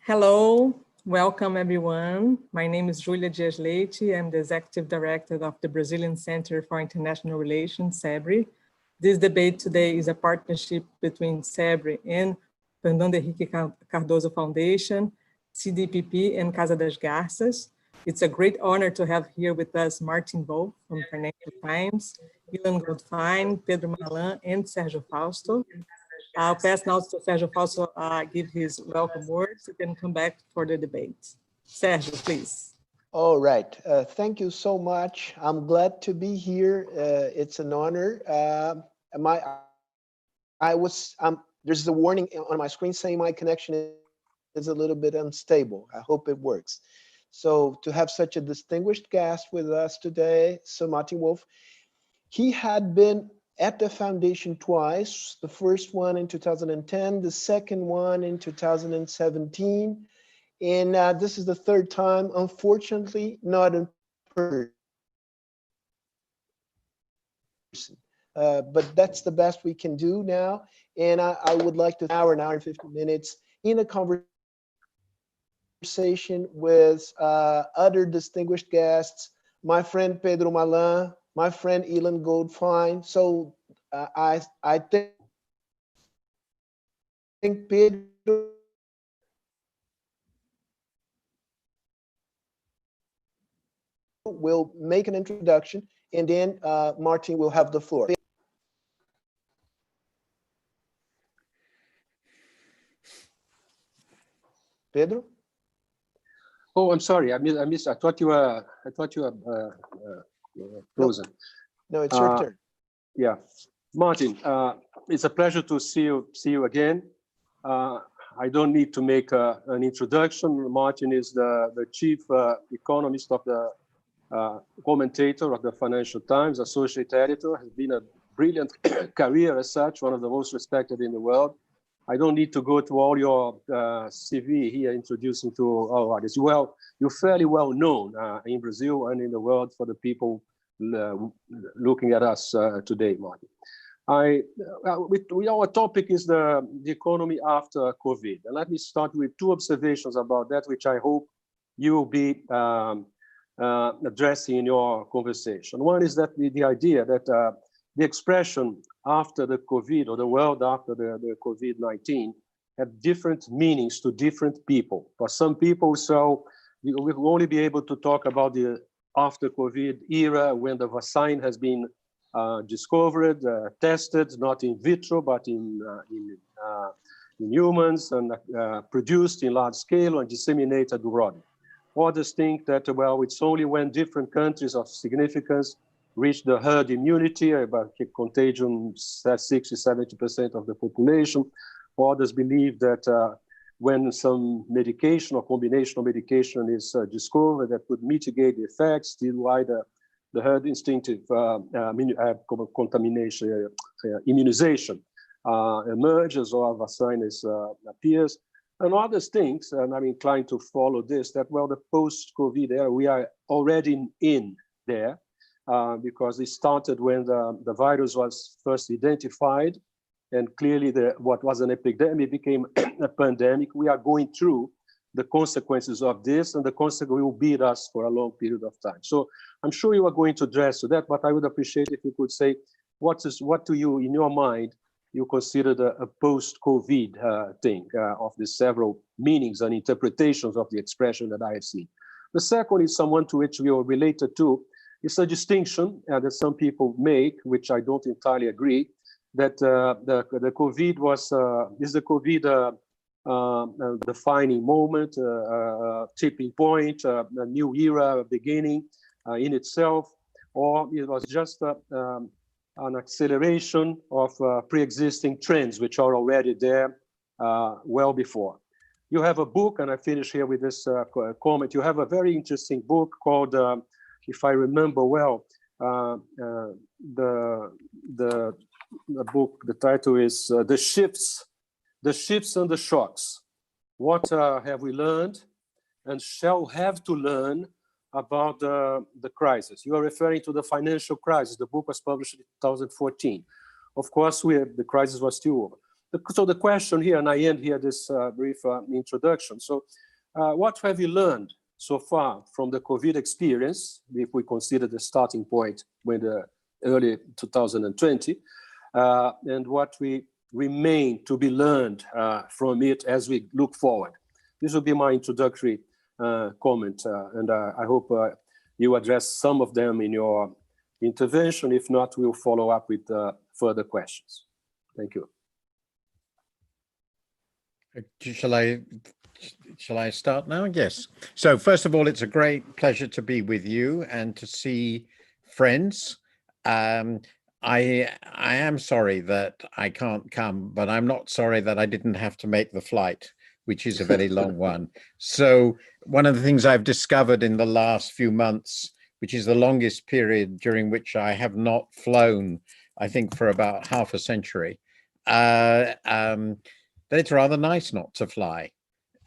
Hello, welcome everyone. My name is Julia Dias Leite. I'm the Executive Director of the Brazilian Center for International Relations, CEBRI. This debate today is a partnership between CEBRI and Fernando Henrique Cardoso Foundation, CDPP, and Casa das Garças. It's a great honor to have here with us Martin Wolf from Financial Times, Ilan Goldfajn, Pedro Malan, and Sergio Fausto. I'll pass now to Sergio Fausto, give his welcome words, and then come back for the debate. Sergio, please. All right. Thank you so much. I'm glad to be here. It's an honor. There's a warning on my screen saying my connection is a little bit unstable. I hope it works. So to have such a distinguished guest with us today, Sir Martin Wolf, he had been at the foundation twice, the first one in 2010, the second one in 2017. And this is the third time, unfortunately, not in person. But that's the best we can do now. And I would like to an hour and 50 minutes in a conversation with other distinguished guests, my friend Pedro Malan, my friend Ilan Goldfajn. So I think Pedro will make an introduction, and then Martin will have the floor. Pedro? Oh, I'm sorry. I missed. I thought you were frozen. No, it's your turn. Yeah, Martin. It's a pleasure to see you again. I don't need to make an introduction. Martin is the chief economist of the commentator of the Financial Times, associate editor. Has been a brilliant career as such, one of the most respected in the world. I don't need to go through all your CV here introducing to our audience. You're fairly well known in Brazil and in the world for the people looking at us today, Martin. Our topic is the economy after COVID. And let me start with two observations about that, which I hope you will be addressing in your conversation. One is that the idea that the expression after the COVID, or the world after the COVID-19, have different meanings to different people. For some people, so we will only be able to talk about the after COVID era when the vaccine has been discovered, tested, not in vitro, but in humans, and produced in large scale and disseminated abroad. Others think that, well, it's only when different countries of significance reach the herd immunity, about contagion 60–70% of the population. Others believe that when some medication or combination of medication is discovered that would mitigate the effects, still why the herd instinctive contamination, immunization emerges or a vaccine appears. And others think, and I'm inclined to follow this, that, well, the post-COVID era, we are already in there. Because it started when the virus was first identified, and clearly what was an epidemic became a pandemic. We are going through the consequences of this, and the consequence will beat us for a long period of time. So I'm sure you are going to address that, but I would appreciate if you could say, what do you, in your mind, you consider a post-COVID thing of the several meanings and interpretations of the expression that I have seen. The second is someone to which we are related to. It's a distinction that some people make, which I don't entirely agree, that the COVID is the COVID defining moment, tipping point, a new era beginning in itself, or it was just an acceleration of pre-existing trends which are already there well before. You have a book, and I finish here with this comment. You have a very interesting book called, if I remember well, the book, the title is The Shifts and the Shocks. What have we learned and shall have to learn about the crisis? You are referring to the financial crisis. The book was published in 2014. Of course, the crisis was still over. So the question here, and I end here this brief introduction. So what have you learned so far from the COVID experience, if we consider the starting point when the early 2020, and what we remain to be learned from it as we look forward? This will be my introductory comment, and I hope you address some of them in your intervention. If not, we'll follow up with further questions. Thank you. Shall I start now? Yes. So first of all, it's a great pleasure to be with you and to see friends. I am sorry that I can't come, but I'm not sorry that I didn't have to make the flight, which is a very long one. So one of the things I've discovered in the last few months, which is the longest period during which I have not flown, I think for about half a century, that it's rather nice not to fly.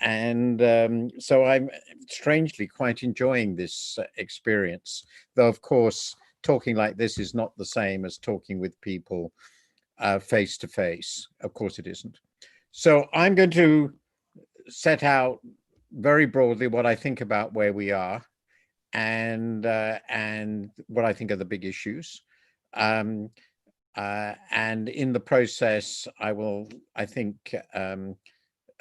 And so I'm strangely quite enjoying this experience, though of course talking like this is not the same as talking with people face to face. Of course it isn't. So I'm going to set out very broadly what I think about where we are and what I think are the big issues. And in the process, I will, I think,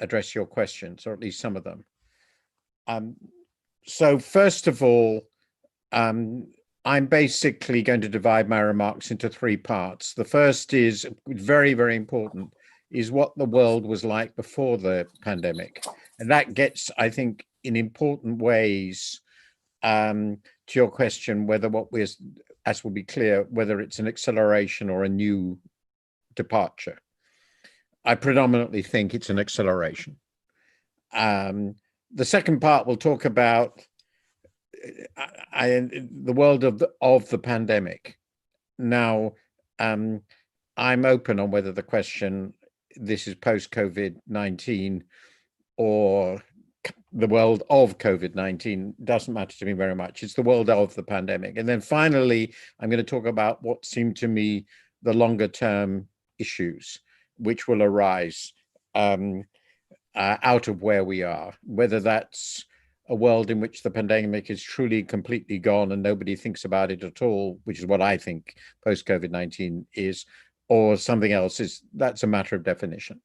address your questions, or at least some of them. So first of all, I'm basically going to divide my remarks into three parts. The first is very, very important, is what the world was like before the pandemic. And that gets, I think, in important ways to your question, whether what we're, as will be clear, whether it's an acceleration or a new departure. I predominantly think it's an acceleration. The second part will talk about the world of the pandemic. Now, I'm open on whether the question, this is post-COVID-19 or the world of COVID-19, doesn't matter to me very much. It's the world of the pandemic. And then finally, I'm going to talk about what seem to me the longer term issues which will arise out of where we are, whether that's a world in which the pandemic is truly completely gone and nobody thinks about it at all, which is what I think post-COVID-19 is, or something else. That's a matter of definition.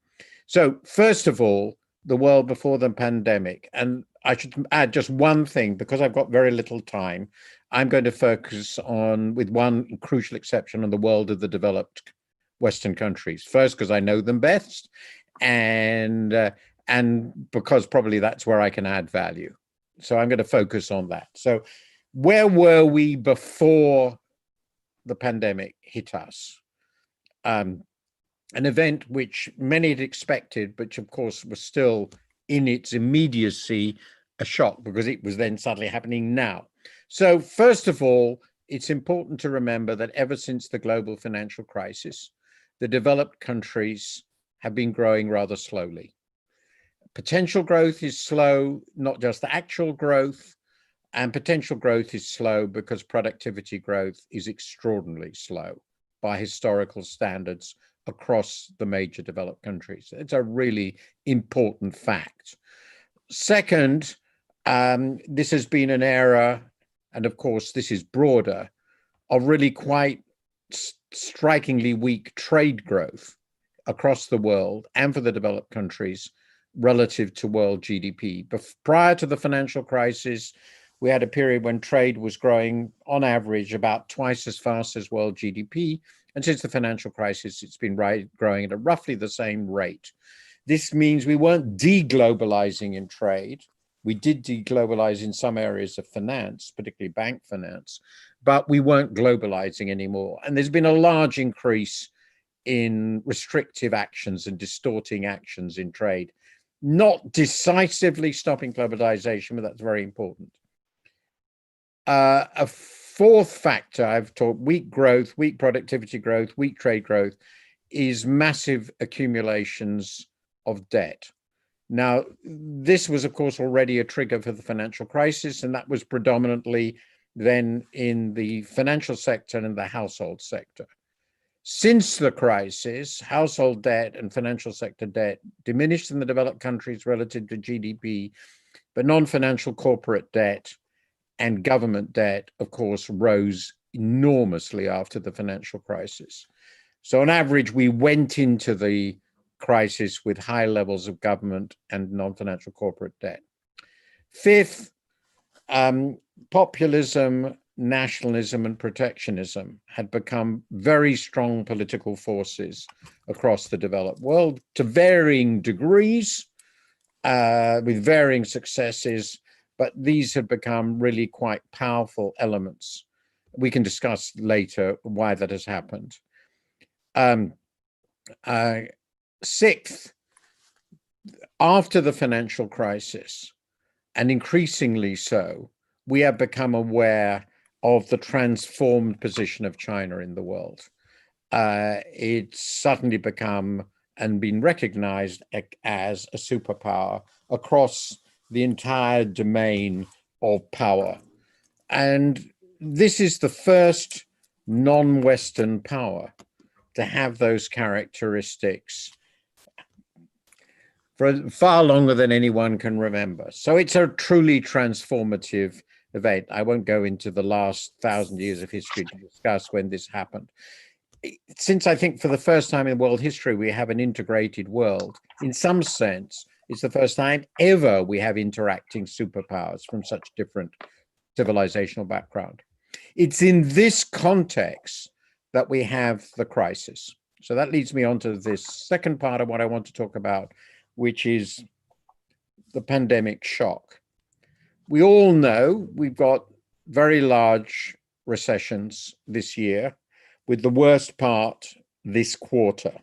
So first of all, the world before the pandemic, and I should add just one thing because I've got very little time. I'm going to focus on, with one crucial exception, on the world of the developed Western countries. First, because I know them best, and because probably that's where I can add value. So I'm going to focus on that. So where were we before the pandemic hit us? An event which many had expected, but of course was still in its immediacy a shock because it was then suddenly happening now. So first of all, it's important to remember that ever since the global financial crisis, the developed countries have been growing rather slowly. Potential growth is slow, not just actual growth, and potential growth is slow because productivity growth is extraordinarily slow by historical standards across the major developed countries. It's a really important fact. Second, this has been an era, and of course this is broader, of really quite strikingly weak trade growth across the world and for the developed countries relative to world GDP. But prior to the financial crisis, we had a period when trade was growing on average about twice as fast as world GDP. And since the financial crisis, it's been growing at roughly the same rate. This means we weren't deglobalizing in trade. We did deglobalize in some areas of finance, particularly bank finance, but we weren't globalizing anymore. And there's been a large increase in restrictive actions and distorting actions in trade, not decisively stopping globalization, but that's very important. A fourth factor I've taught, weak growth, weak productivity growth, weak trade growth, is massive accumulations of debt. Now, this was, of course, already a trigger for the financial crisis, and that was predominantly then in the financial sector and the household sector. Since the crisis, household debt and financial sector debt diminished in the developed countries relative to GDP, but non-financial corporate debt and government debt, of course, rose enormously after the financial crisis. So on average, we went into the crisis with high levels of government and non-financial corporate debt. Fifth, populism, nationalism, and protectionism had become very strong political forces across the developed world to varying degrees, with varying successes, but these had become really quite powerful elements. We can discuss later why that has happened. Sixth, after the financial crisis, and increasingly so, we have become aware of the transformed position of China in the world. It's suddenly become and been recognized as a superpower across the entire domain of power. And this is the first non-Western power to have those characteristics for far longer than anyone can remember. So it's a truly transformative event. I won't go into the last 1,000 years of history to discuss when this happened. Since I think for the first time in world history, we have an integrated world, in some sense, it's the first time ever we have interacting superpowers from such different civilizational background. It's in this context that we have the crisis. So that leads me on to this second part of what I want to talk about, which is the pandemic shock. We all know we've got very large recessions this year, with the worst part this quarter.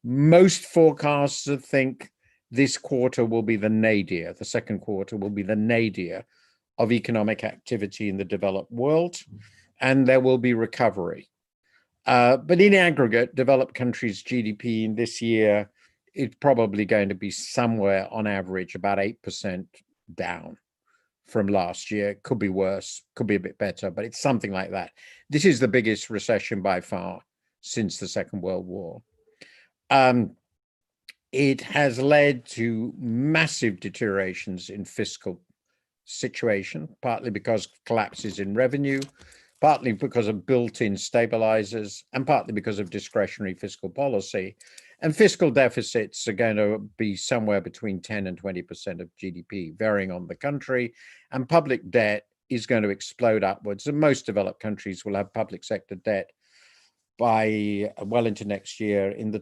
Most forecasters think this quarter will be the nadir, the second quarter will be the nadir of economic activity in the developed world, and there will be recovery. But in aggregate, developed countries' GDP in this year is probably going to be somewhere on average about 8% down from last year. Could be worse, could be a bit better, but it's something like that. This is the biggest recession by far since the Second World War. It has led to massive deteriorations in fiscal situation, partly because of collapses in revenue, partly because of built-in stabilizers, and partly because of discretionary fiscal policy. And fiscal deficits are going to be somewhere between 10 and 20% of GDP, varying on the country. And public debt is going to explode upwards. And most developed countries will have public sector debt by well into next year in the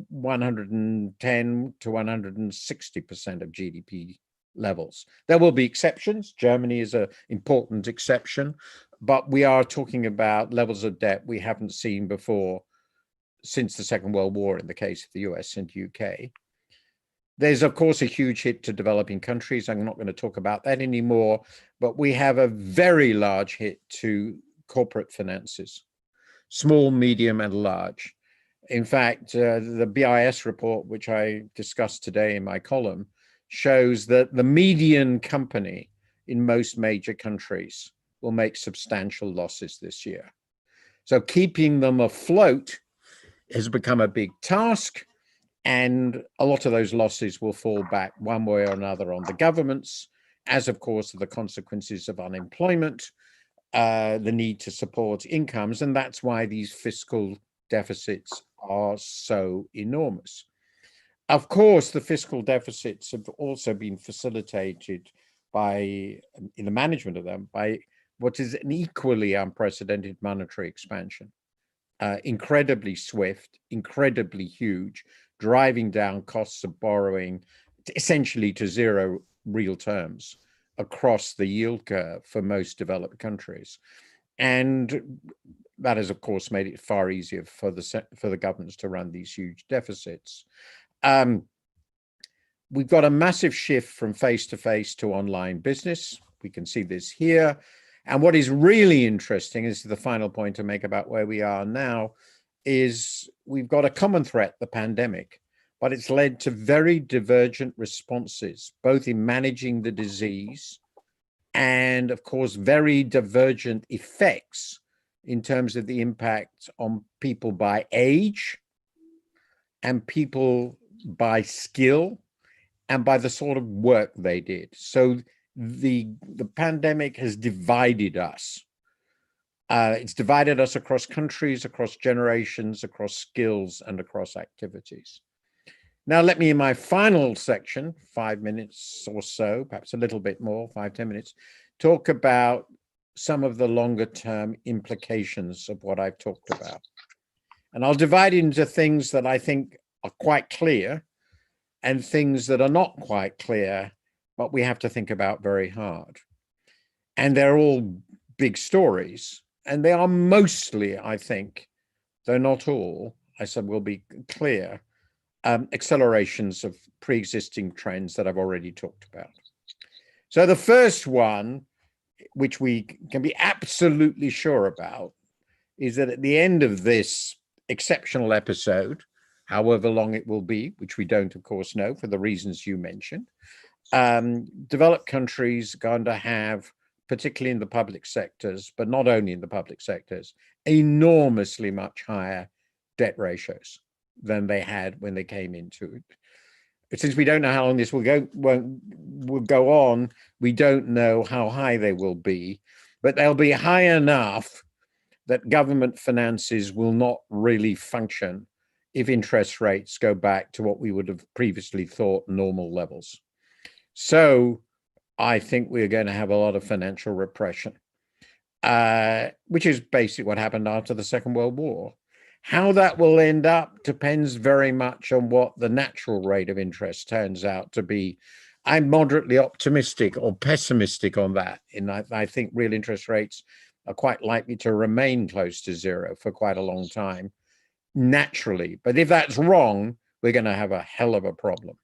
110 to 160% of GDP levels. There will be exceptions. Germany is an important exception, but we are talking about levels of debt we haven't seen before since the Second World War in the case of the US and UK. There's, of course, a huge hit to developing countries. I'm not going to talk about that anymore, but we have a very large hit to corporate finances, small, medium, and large. In fact, the BIS report, which I discussed today in my column, shows that the median company in most major countries will make substantial losses this year. So keeping them afloat has become a big task, and a lot of those losses will fall back one way or another on the governments, as of course are the consequences of unemployment, the need to support incomes, and that's why these fiscal deficits are so enormous. Of course, the fiscal deficits have also been facilitated by, in the management of them, by what is an equally unprecedented monetary expansion. Incredibly swift, incredibly huge, driving down costs of borrowing essentially to zero real terms across the yield curve for most developed countries. And that has, of course, made it far easier for the governments to run these huge deficits. We've got a massive shift from face-to-face to online business. We can see this here. And what is really interesting, this is the final point to make about where we are now, is we've got a common threat, the pandemic, but it's led to very divergent responses, both in managing the disease and, of course, very divergent effects in terms of the impact on people by age and people by skill and by the sort of work they did. So the pandemic has divided us. It's divided us across countries, across generations, across skills, and across activities. Now, let me, in my final section, 5 minutes or so, perhaps a little bit more, 5-10 minutes, talk about some of the longer term implications of what I've talked about. And I'll divide it into things that I think are quite clear and things that are not quite clear, but we have to think about very hard. And they're all big stories. And they are mostly, I think, though not all, I said will be clear, accelerations of pre-existing trends that I've already talked about. So the first one, which we can be absolutely sure about, is that at the end of this exceptional episode, however long it will be, which we don't, of course, know for the reasons you mentioned, developed countries are going to have, particularly in the public sectors, but not only in the public sectors, enormously much higher debt ratios than they had when they came into it. But since we don't know how long this will go on, we don't know how high they will be, but they'll be high enough that government finances will not really function if interest rates go back to what we would have previously thought normal levels. So I think we're going to have a lot of financial repression, which is basically what happened after the Second World War. How that will end up depends very much on what the natural rate of interest turns out to be. I'm moderately optimistic or pessimistic on that. And I think real interest rates are quite likely to remain close to zero for quite a long time, naturally. But if that's wrong, we're going to have a hell of a problem.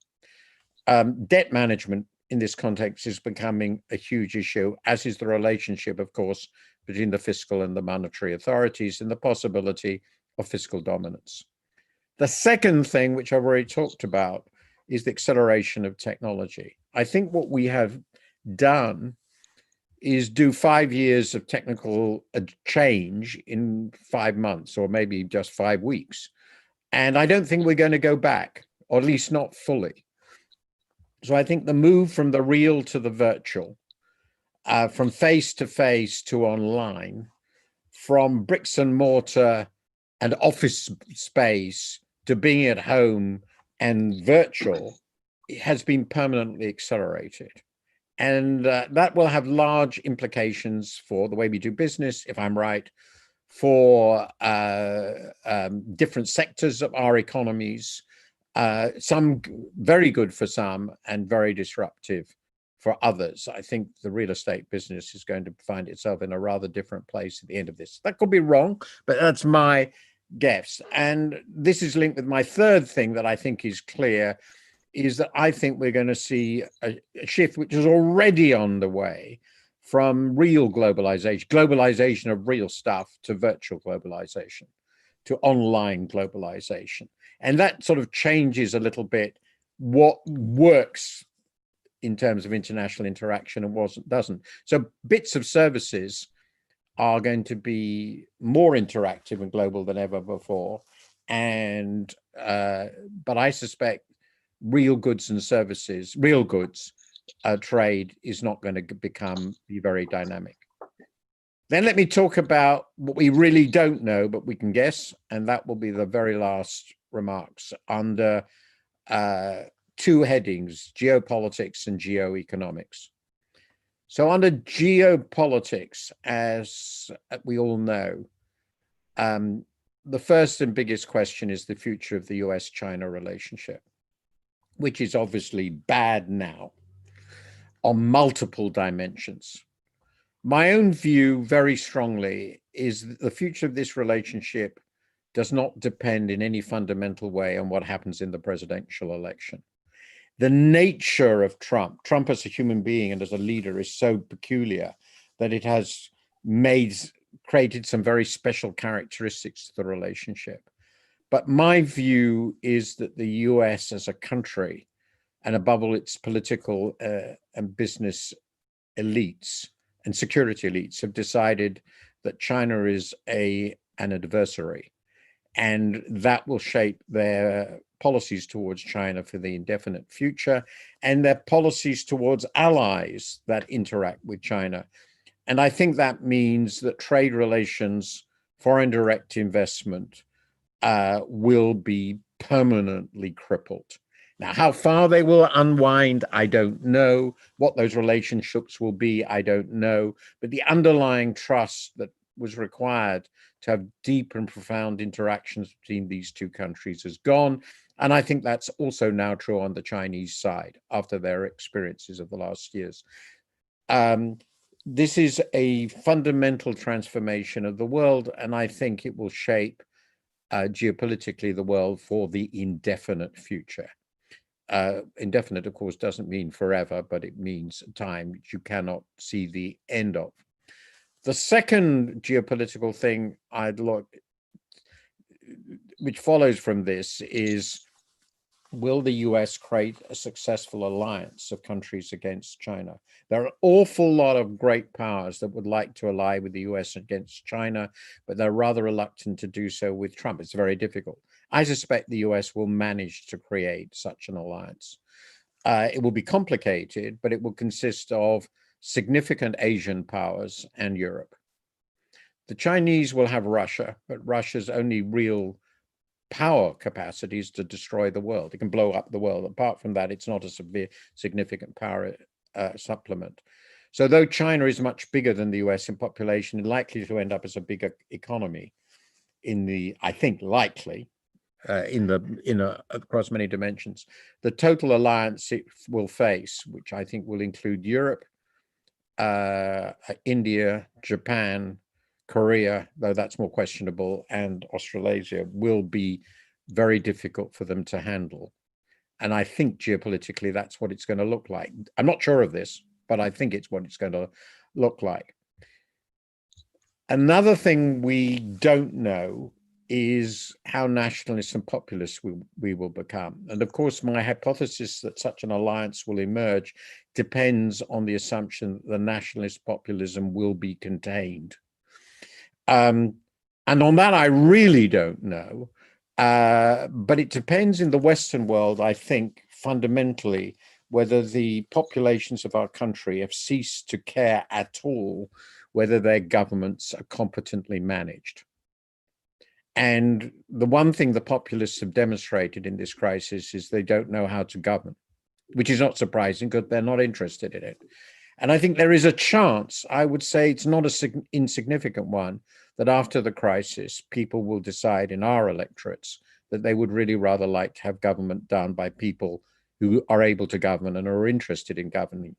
Debt management in this context is becoming a huge issue, as is the relationship, of course, between the fiscal and the monetary authorities and the possibility of fiscal dominance. The second thing, which I've already talked about, is the acceleration of technology. I think what we have done is do 5 years of technical change in 5 months, or maybe just 5 weeks. And I don't think we're going to go back, or at least not fully. So I think the move from the real to the virtual, from face-to-face to online, from bricks and mortar and office space to being at home and virtual, has been permanently accelerated. And that will have large implications for the way we do business, if I'm right, for different sectors of our economies, some very good for some and very disruptive for others. I think the real estate business is going to find itself in a rather different place at the end of this. That could be wrong, but that's my guess. And this is linked with my third thing that I think is clear, is that I think we're going to see a shift, which is already on the way, from real globalization of real stuff, to virtual globalization, to online globalization. And that sort of changes a little bit what works in terms of international interaction and what doesn't. So bits of services are going to be more interactive and global than ever before. And but I suspect real goods and services, real goods trade is not going to be very dynamic. Then let me talk about what we really don't know, but we can guess, and that will be the very last remarks under two headings: geopolitics and geoeconomics. So under geopolitics, as we all know, the first and biggest question is the future of the US-China relationship, which is obviously bad now on multiple dimensions. My own view, very strongly, is that the future of this relationship does not depend in any fundamental way on what happens in the presidential election. The nature of Trump as a human being and as a leader is so peculiar that it has created some very special characteristics to the relationship. But my view is that the US as a country, and above all its political and business elites and security elites, have decided that China is an adversary, and that will shape their policies towards China for the indefinite future, and their policies towards allies that interact with China. And I think that means that trade relations, foreign direct investment will be permanently crippled. Now, how far they will unwind, I don't know. What those relationships will be, I don't know. But the underlying trust that was required to have deep and profound interactions between these two countries is gone. And I think that's also now true on the Chinese side after their experiences of the last years. This is a fundamental transformation of the world, and I think it will shape geopolitically the world for the indefinite future. Indefinite, of course, doesn't mean forever, but it means time which you cannot see the end of. The second geopolitical thing which follows from this is, will the US create a successful alliance of countries against China? There are an awful lot of great powers that would like to ally with the US against China, but they're rather reluctant to do so with Trump. It's very difficult. I suspect the US will manage to create such an alliance. It will be complicated, but it will consist of significant Asian powers and Europe. The Chinese will have Russia, but Russia's only real power capacities to destroy the world. It can blow up the world. Apart from that, it's not a significant power supplement. So though China is much bigger than the US in population and likely to end up as a bigger economy across many dimensions, the total alliance it will face, which I think will include Europe, India, Japan, Korea, though that's more questionable, and Australasia, will be very difficult for them to handle. And I think geopolitically, that's what it's going to look like. I'm not sure of this, but I think it's what it's going to look like. Another thing we don't know is how nationalist and populist we will become. And of course, my hypothesis that such an alliance will emerge depends on the assumption that the nationalist populism will be contained. And on that, I really don't know. But it depends in the Western world, I think, fundamentally, whether the populations of our country have ceased to care at all whether their governments are competently managed. And the one thing the populists have demonstrated in this crisis is they don't know how to govern, which is not surprising because they're not interested in it. And I think there is a chance, I would say it's not an insignificant one, that after the crisis, people will decide in our electorates that they would really rather like to have government done by people who are able to govern and are interested in governing.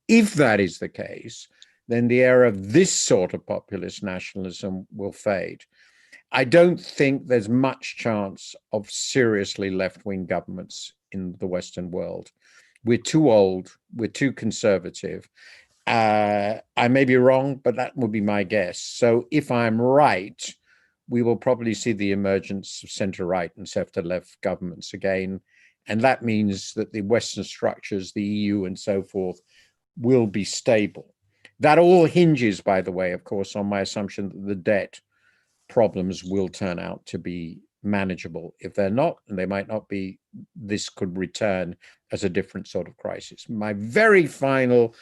If that is the case, then the era of this sort of populist nationalism will fade. I don't think there's much chance of seriously left-wing governments in the Western world. We're too old, we're too conservative. I may be wrong, but that would be my guess. So if I'm right, we will probably see the emergence of center-right and center-left governments again. And that means that the Western structures, the EU and so forth, will be stable. That all hinges, by the way, of course, on my assumption that the debt problems will turn out to be manageable. If they're not, and they might not be, this could return as a different sort of crisis. My very final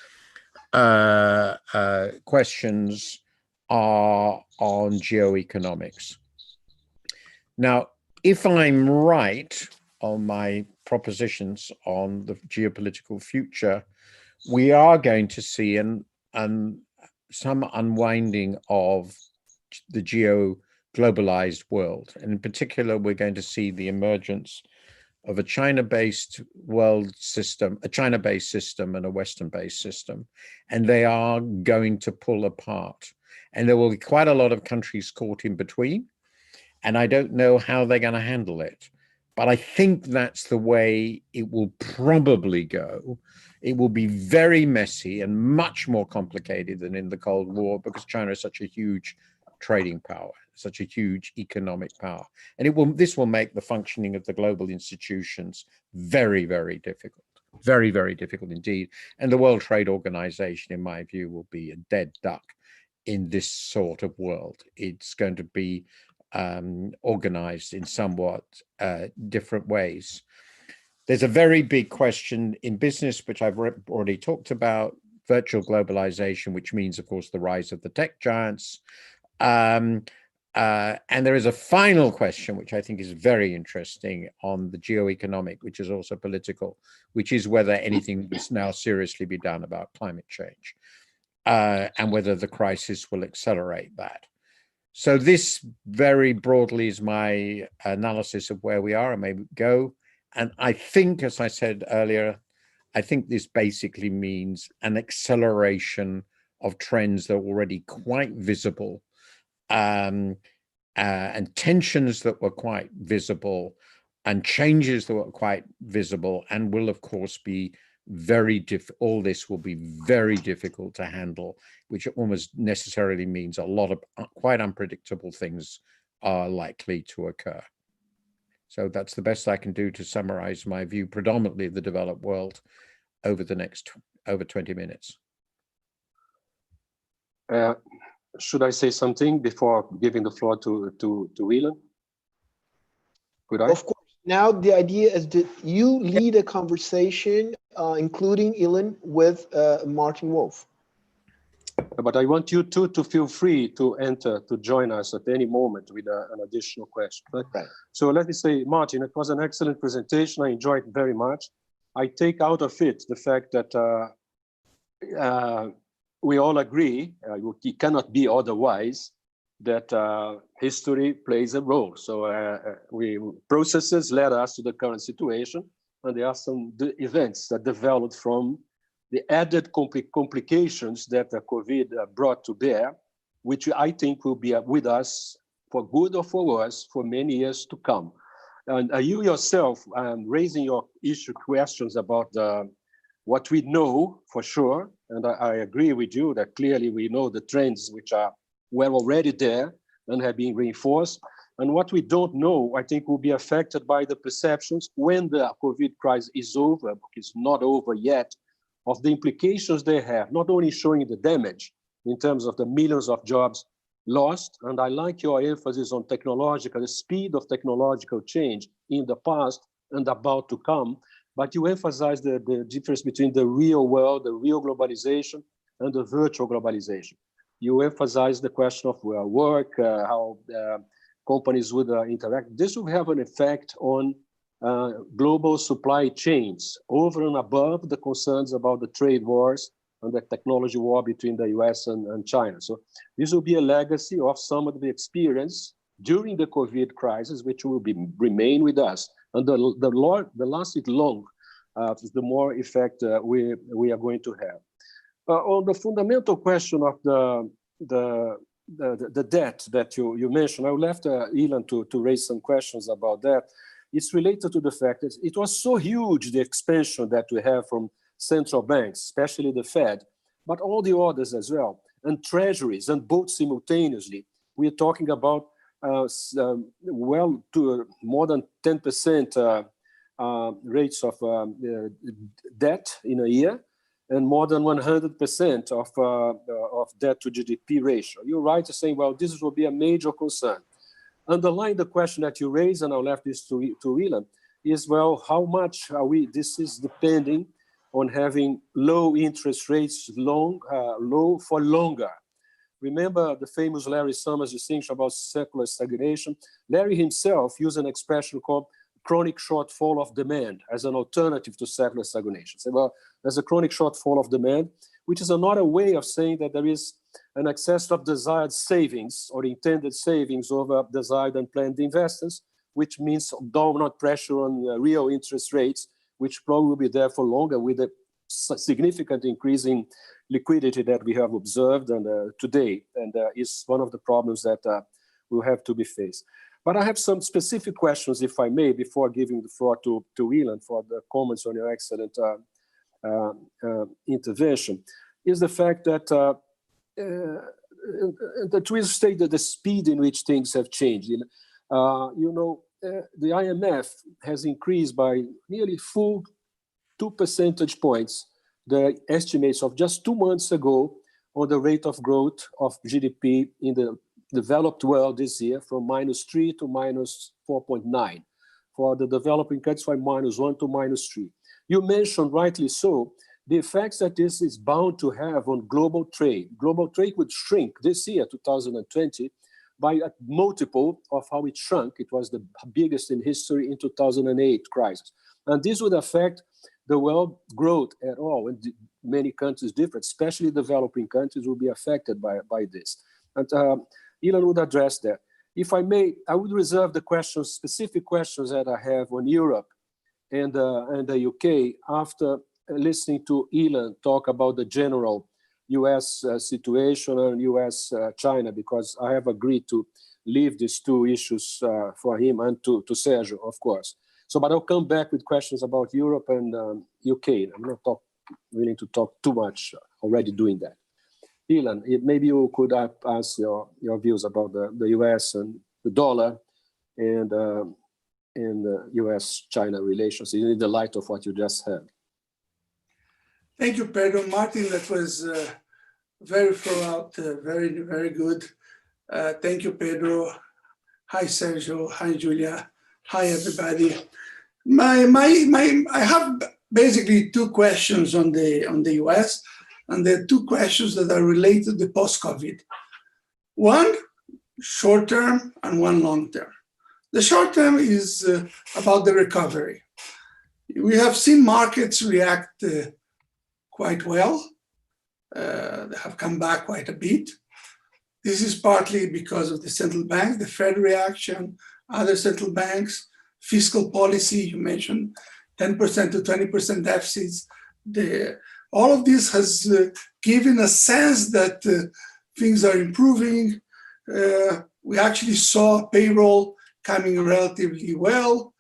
questions are on geoeconomics. Now, if I'm right on my propositions on the geopolitical future, we are going to see some unwinding of the globalized world. And in particular, we're going to see the emergence of a China-based world system, a China-based system and a Western-based system. And they are going to pull apart. And there will be quite a lot of countries caught in between. And I don't know how they're going to handle it. But I think that's the way it will probably go. It will be very messy and much more complicated than in the Cold War because China is such a huge trading power, such a huge economic power. And this will make the functioning of the global institutions very, very difficult, very, very difficult indeed. And the World Trade Organization, in my view, will be a dead duck in this sort of world. It's going to be organized in somewhat different ways. There's a very big question in business, which I've already talked about, virtual globalization, which means, of course, the rise of the tech giants. And there is a final question, which I think is very interesting, on the geo-economic, which is also political, which is whether anything must now seriously be done about climate change, and whether the crisis will accelerate that. So this very broadly is my analysis of where we are and may go. And I think, as I said earlier, I think this basically means an acceleration of trends that are already quite visible, and tensions that were quite visible, and changes that were quite visible, and will of course be all this will be very difficult to handle, which almost necessarily means a lot of quite unpredictable things are likely to occur. So that's the best I can do to summarize my view, predominantly of the developed world, over the next over 20 minutes. Should I say something before giving the floor to Ilan? Could I? Of course. Now the idea is that you lead a conversation, including Ilan, with Martin Wolf. But I want you two to feel free to enter, to join us at any moment with an additional question. Right. So let me say, Martin, it was an excellent presentation. I enjoyed it very much. I take out of it the fact that we all agree, it cannot be otherwise, that history plays a role. So processes led us to the current situation, and there are some events that developed from the added complications that the COVID brought to bear, which I think will be with us for good or for worse for many years to come. And you yourself raising your questions about what we know for sure, and I agree with you that clearly we know the trends which were already there and have been reinforced. And what we don't know, I think, will be affected by the perceptions when the COVID crisis is over, because it's not over yet, of the implications they have, not only showing the damage in terms of the millions of jobs lost, and I like your emphasis on the speed of technological change in the past and about to come, but you emphasize the difference between the real world, the real globalization, and the virtual globalization. You emphasize the question of work, how companies would interact. This will have an effect on global supply chains over and above the concerns about the trade wars and the technology war between the US and China. So this will be a legacy of some of the experience during the COVID crisis, which will remain with us. And the less it long, the more effect we are going to have. On the fundamental question of the debt that you mentioned, I left Ilan to raise some questions about that. It's related to the fact that it was so huge, the expansion that we have from central banks, especially the Fed, but all the others as well, and treasuries, and both simultaneously. We're talking about well to more than 10% rates of debt in a year, and more than 100% of debt to GDP ratio. You're right to say, well, this will be a major concern. Underlying the question that you raised, and I'll left this to Ilan, is, well, how much are this is depending on having low interest rates, low for longer. Remember the famous Larry Summers distinction about secular stagnation? Larry himself used an expression called chronic shortfall of demand as an alternative to secular stagnation. So, well, there's a chronic shortfall of demand, which is another way of saying that there is an excess of desired savings or intended savings over desired and planned investments, which means downward pressure on real interest rates, which probably will be there for longer with a significant increase in liquidity that we have observed today, and is one of the problems that will have to be faced. But I have some specific questions, if I may, before giving the floor to Ilan for the comments on your excellent intervention, is the fact that that we state that the speed in which things have changed. The IMF has increased by nearly full 2 percentage points the estimates of just 2 months ago on the rate of growth of GDP in the developed world this year, from -3 to -4.9. For the developing countries, from -1 to -3. You mentioned, rightly so, the effects that this is bound to have on global trade. Global trade would shrink this year, 2020, by a multiple of how it shrunk. It was the biggest in history in 2008 crisis. And this would affect the world growth at all. And many countries different, especially developing countries, will be affected by this. And Ilan would address that. If I may, I would reserve the questions, specific questions that I have on Europe and the UK after listening to Ilan talk about the general US situation and US China, because I have agreed to leave these two issues for him and to Sergio, of course. So, but I'll come back with questions about Europe and UK. I'm not willing to talk too much, already doing that. Ilan, maybe you could ask your views about the US and the dollar and the US-China relations in the light of what you just said. Thank you, Pedro. Martin, that was very thorough, very, very good. Thank you, Pedro. Hi, Sergio. Hi, Julia. Hi, everybody. I have basically two questions on the US, and there are two questions that are related to post-COVID. One short-term and one long-term. The short-term is about the recovery. We have seen markets react quite well. They have come back quite a bit. This is partly because of the central bank, the Fed reaction, other central banks, fiscal policy, you mentioned 10% to 20% deficits. All of this has given a sense that things are improving. We actually saw payroll coming relatively well.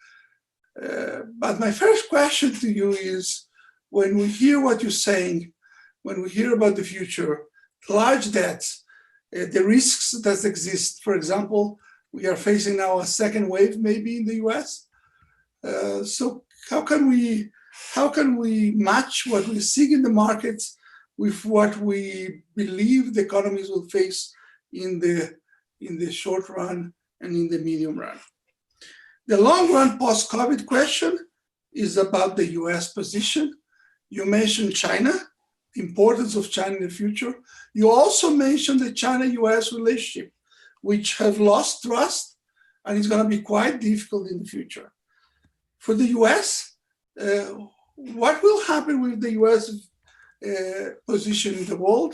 But my first question to you is, when we hear what you're saying, when we hear about the future, large debts, the risks that exist, for example, we are facing now a second wave maybe in the US. So how can we match what we see in the markets with what we believe the economies will face in the short run and in the medium run? The long run post-COVID question is about the US position. You mentioned China, the importance of China in the future. You also mentioned the China-US relationship, which have lost trust and is going to be quite difficult in the future. For the US, what will happen with the US position in the world?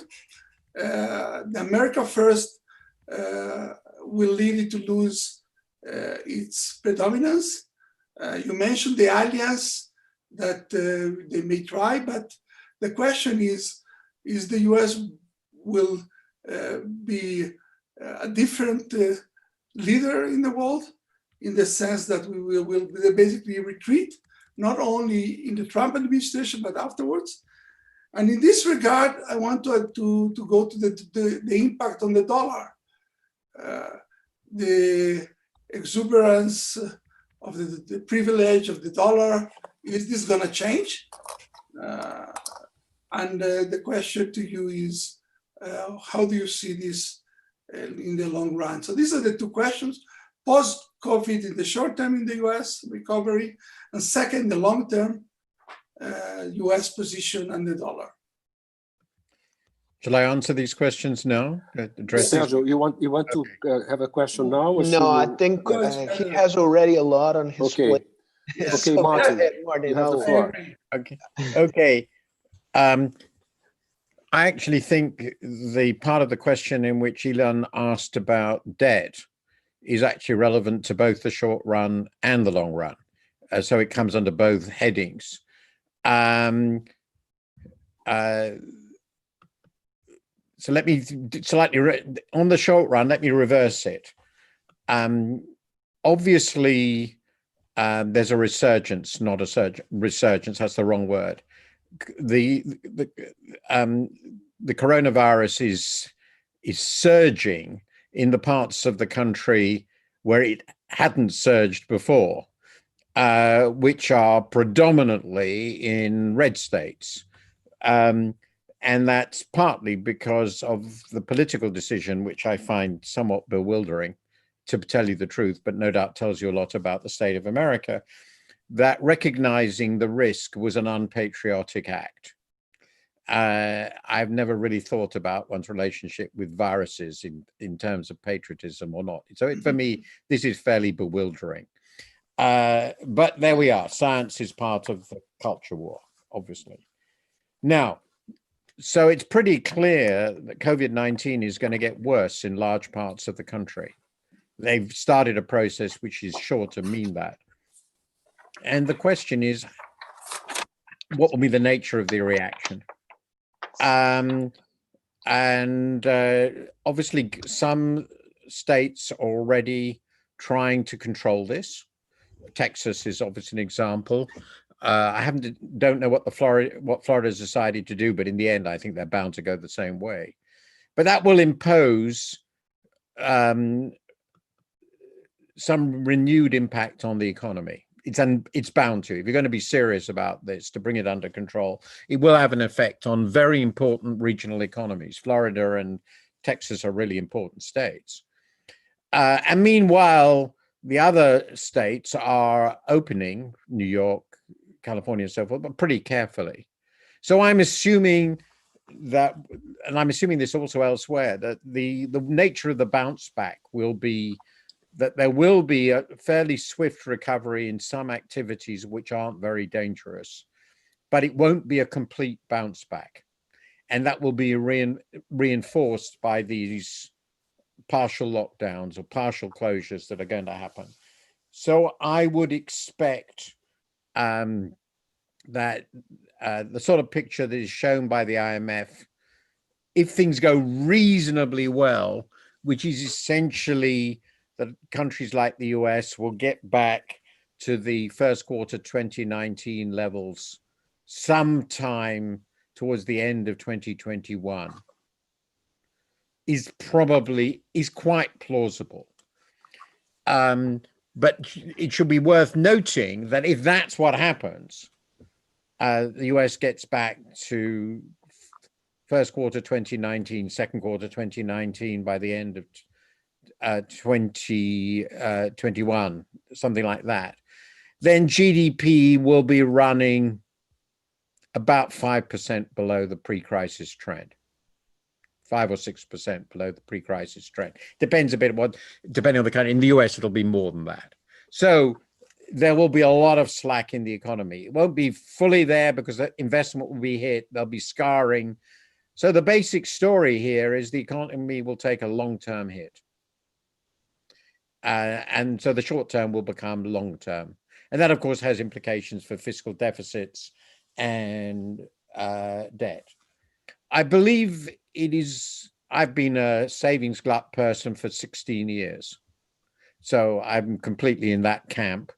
The America First will lead it to lose its predominance. You mentioned the alliance that they may try, but the question is the US will be a different leader in the world, in the sense that we will basically retreat, not only in the Trump administration, but afterwards. And in this regard, I want to go to the impact on the dollar. The exuberance of the privilege of the dollar, is this going to change? And the question to you is, how do you see this in the long run? So these are the two questions. Post-COVID in the short term in the US recovery, and second, the long term US position and the dollar. Shall I answer these questions now? Sergio, you want to have a question now? Or no, I think he has already a lot on his plate. Yes. Okay, Martin, you have the floor. Okay. I actually think the part of the question in which Ilan asked about debt is actually relevant to both the short run and the long run. So it comes under both headings. So let me slightly, on the short run, let me reverse it. Obviously, there's a resurgence, not a resurgence, that's the wrong word. The coronavirus is surging in the parts of the country where it hadn't surged before, which are predominantly in red states. And that's partly because of the political decision, which I find somewhat bewildering, to tell you the truth, but no doubt tells you a lot about the state of America, that recognizing the risk was an unpatriotic act. I've never really thought about one's relationship with viruses in terms of patriotism or not. So for me, this is fairly bewildering. But there we are. Science is part of the culture war, obviously. Now, so it's pretty clear that COVID-19 is going to get worse in large parts of the country. They've started a process which is sure to mean that. And the question is, what will be the nature of the reaction? Obviously, some states are already trying to control this. Texas is obviously an example. I don't know what Florida's decided to do, but in the end, I think they're bound to go the same way. But that will impose some renewed impact on the economy. It's bound to. If you're going to be serious about this, to bring it under control, it will have an effect on very important regional economies. Florida and Texas are really important states. And meanwhile, the other states are opening, New York, California, and so forth, but pretty carefully. So I'm assuming that, and I'm assuming this also elsewhere, that the nature of the bounce back will be that there will be a fairly swift recovery in some activities which aren't very dangerous, but it won't be a complete bounce back. And that will be reinforced by these partial lockdowns or partial closures that are going to happen. So I would expect that the sort of picture that is shown by the IMF, if things go reasonably well, which is essentially that countries like the US will get back to the first quarter 2019 levels sometime towards the end of 2021, is quite plausible. But it should be worth noting that if that's what happens, the US gets back to first quarter 2019, second quarter 2019 by the end of 2021, something like that, then GDP will be running about 5% below the pre-crisis trend. 5 or 6% below the pre-crisis trend. Depends a bit depending on the country. In the US, it'll be more than that. So there will be a lot of slack in the economy. It won't be fully there because the investment will be hit. There'll be scarring. So the basic story here is the economy will take a long-term hit. And so the short term will become long term. And that, of course, has implications for fiscal deficits and debt. I believe I've been a savings glut person for 16 years. So I'm completely in that camp.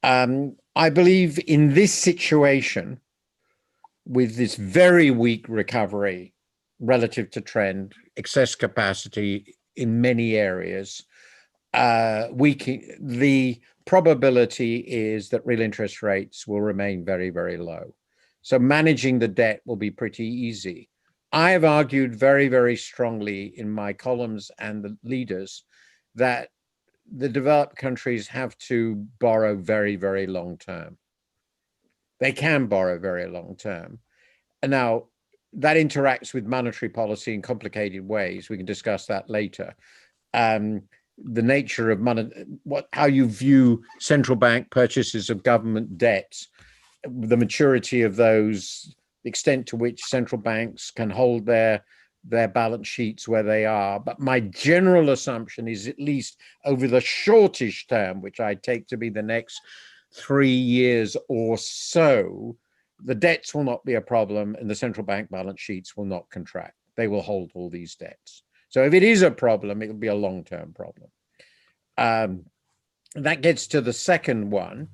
I believe in this situation, with this very weak recovery relative to trend, excess capacity in many areas, the probability is that real interest rates will remain very, very low. So managing the debt will be pretty easy. I have argued very, very strongly in my columns and the leaders that the developed countries have to borrow very, very long term. They can borrow very long term. And now that interacts with monetary policy in complicated ways. We can discuss that later. The nature of money, how you view central bank purchases of government debts, the maturity of those, the extent to which central banks can hold their balance sheets where they are. But my general assumption is, at least over the shortish term, which I take to be the next 3 years or so, the debts will not be a problem and the central bank balance sheets will not contract. They will hold all these debts. So if it is a problem, it will be a long-term problem. That gets to the second one,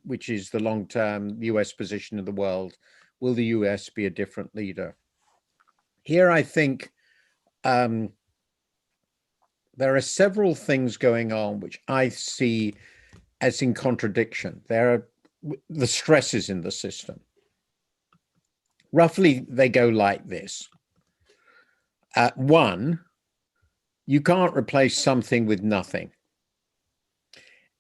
which is the long-term US position in the world. Will the US be a different leader? Here, I think there are several things going on which I see as in contradiction. There are the stresses in the system. Roughly, they go like this. One, you can't replace something with nothing.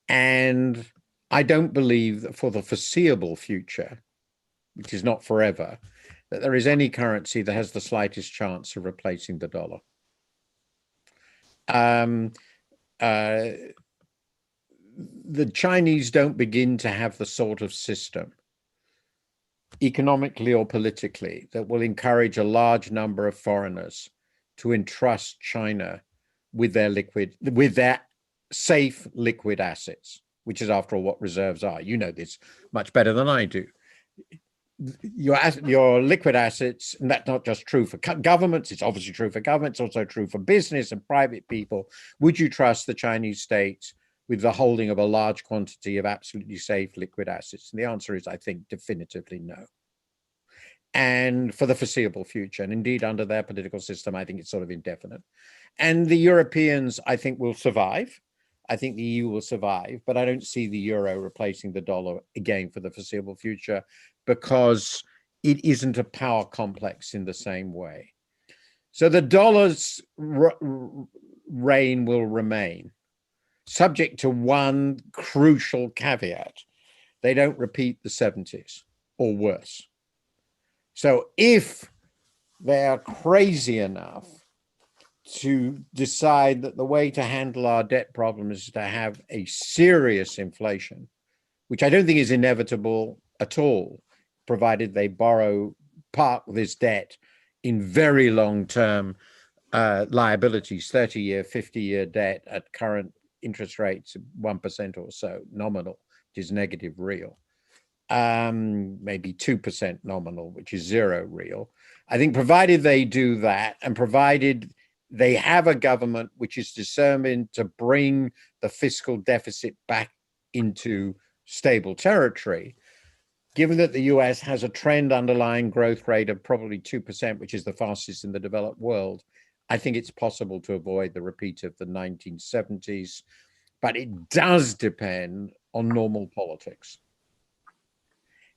And I don't believe that for the foreseeable future, which is not forever, that there is any currency that has the slightest chance of replacing the dollar. The Chinese don't begin to have the sort of system, economically or politically, that will encourage a large number of foreigners to entrust China with their safe liquid assets, which is, after all, what reserves are. You know this much better than I do. Your liquid assets, and that's not just true for governments, it's obviously true for governments, also true for business and private people. Would you trust the Chinese state with the holding of a large quantity of absolutely safe liquid assets? And the answer is, I think, definitively no. And for the foreseeable future, and indeed under their political system, I think it's sort of indefinite. And the Europeans, I think, will survive. I think the EU will survive, but I don't see the euro replacing the dollar again for the foreseeable future, because it isn't a power complex in the same way. So the dollar's reign will remain, subject to one crucial caveat: they don't repeat the 70s or worse. So if they are crazy enough to decide that the way to handle our debt problem is to have a serious inflation, which I don't think is inevitable at all, provided they park this debt in very long-term liabilities, 30-year, 50-year debt at current interest rates of 1% or so nominal, which is negative real, maybe 2% nominal, which is zero real. I think provided they do that, and provided they have a government which is determined to bring the fiscal deficit back into stable territory, given that the US has a trend underlying growth rate of probably 2%, which is the fastest in the developed world, I think it's possible to avoid the repeat of the 1970s. But it does depend on normal politics.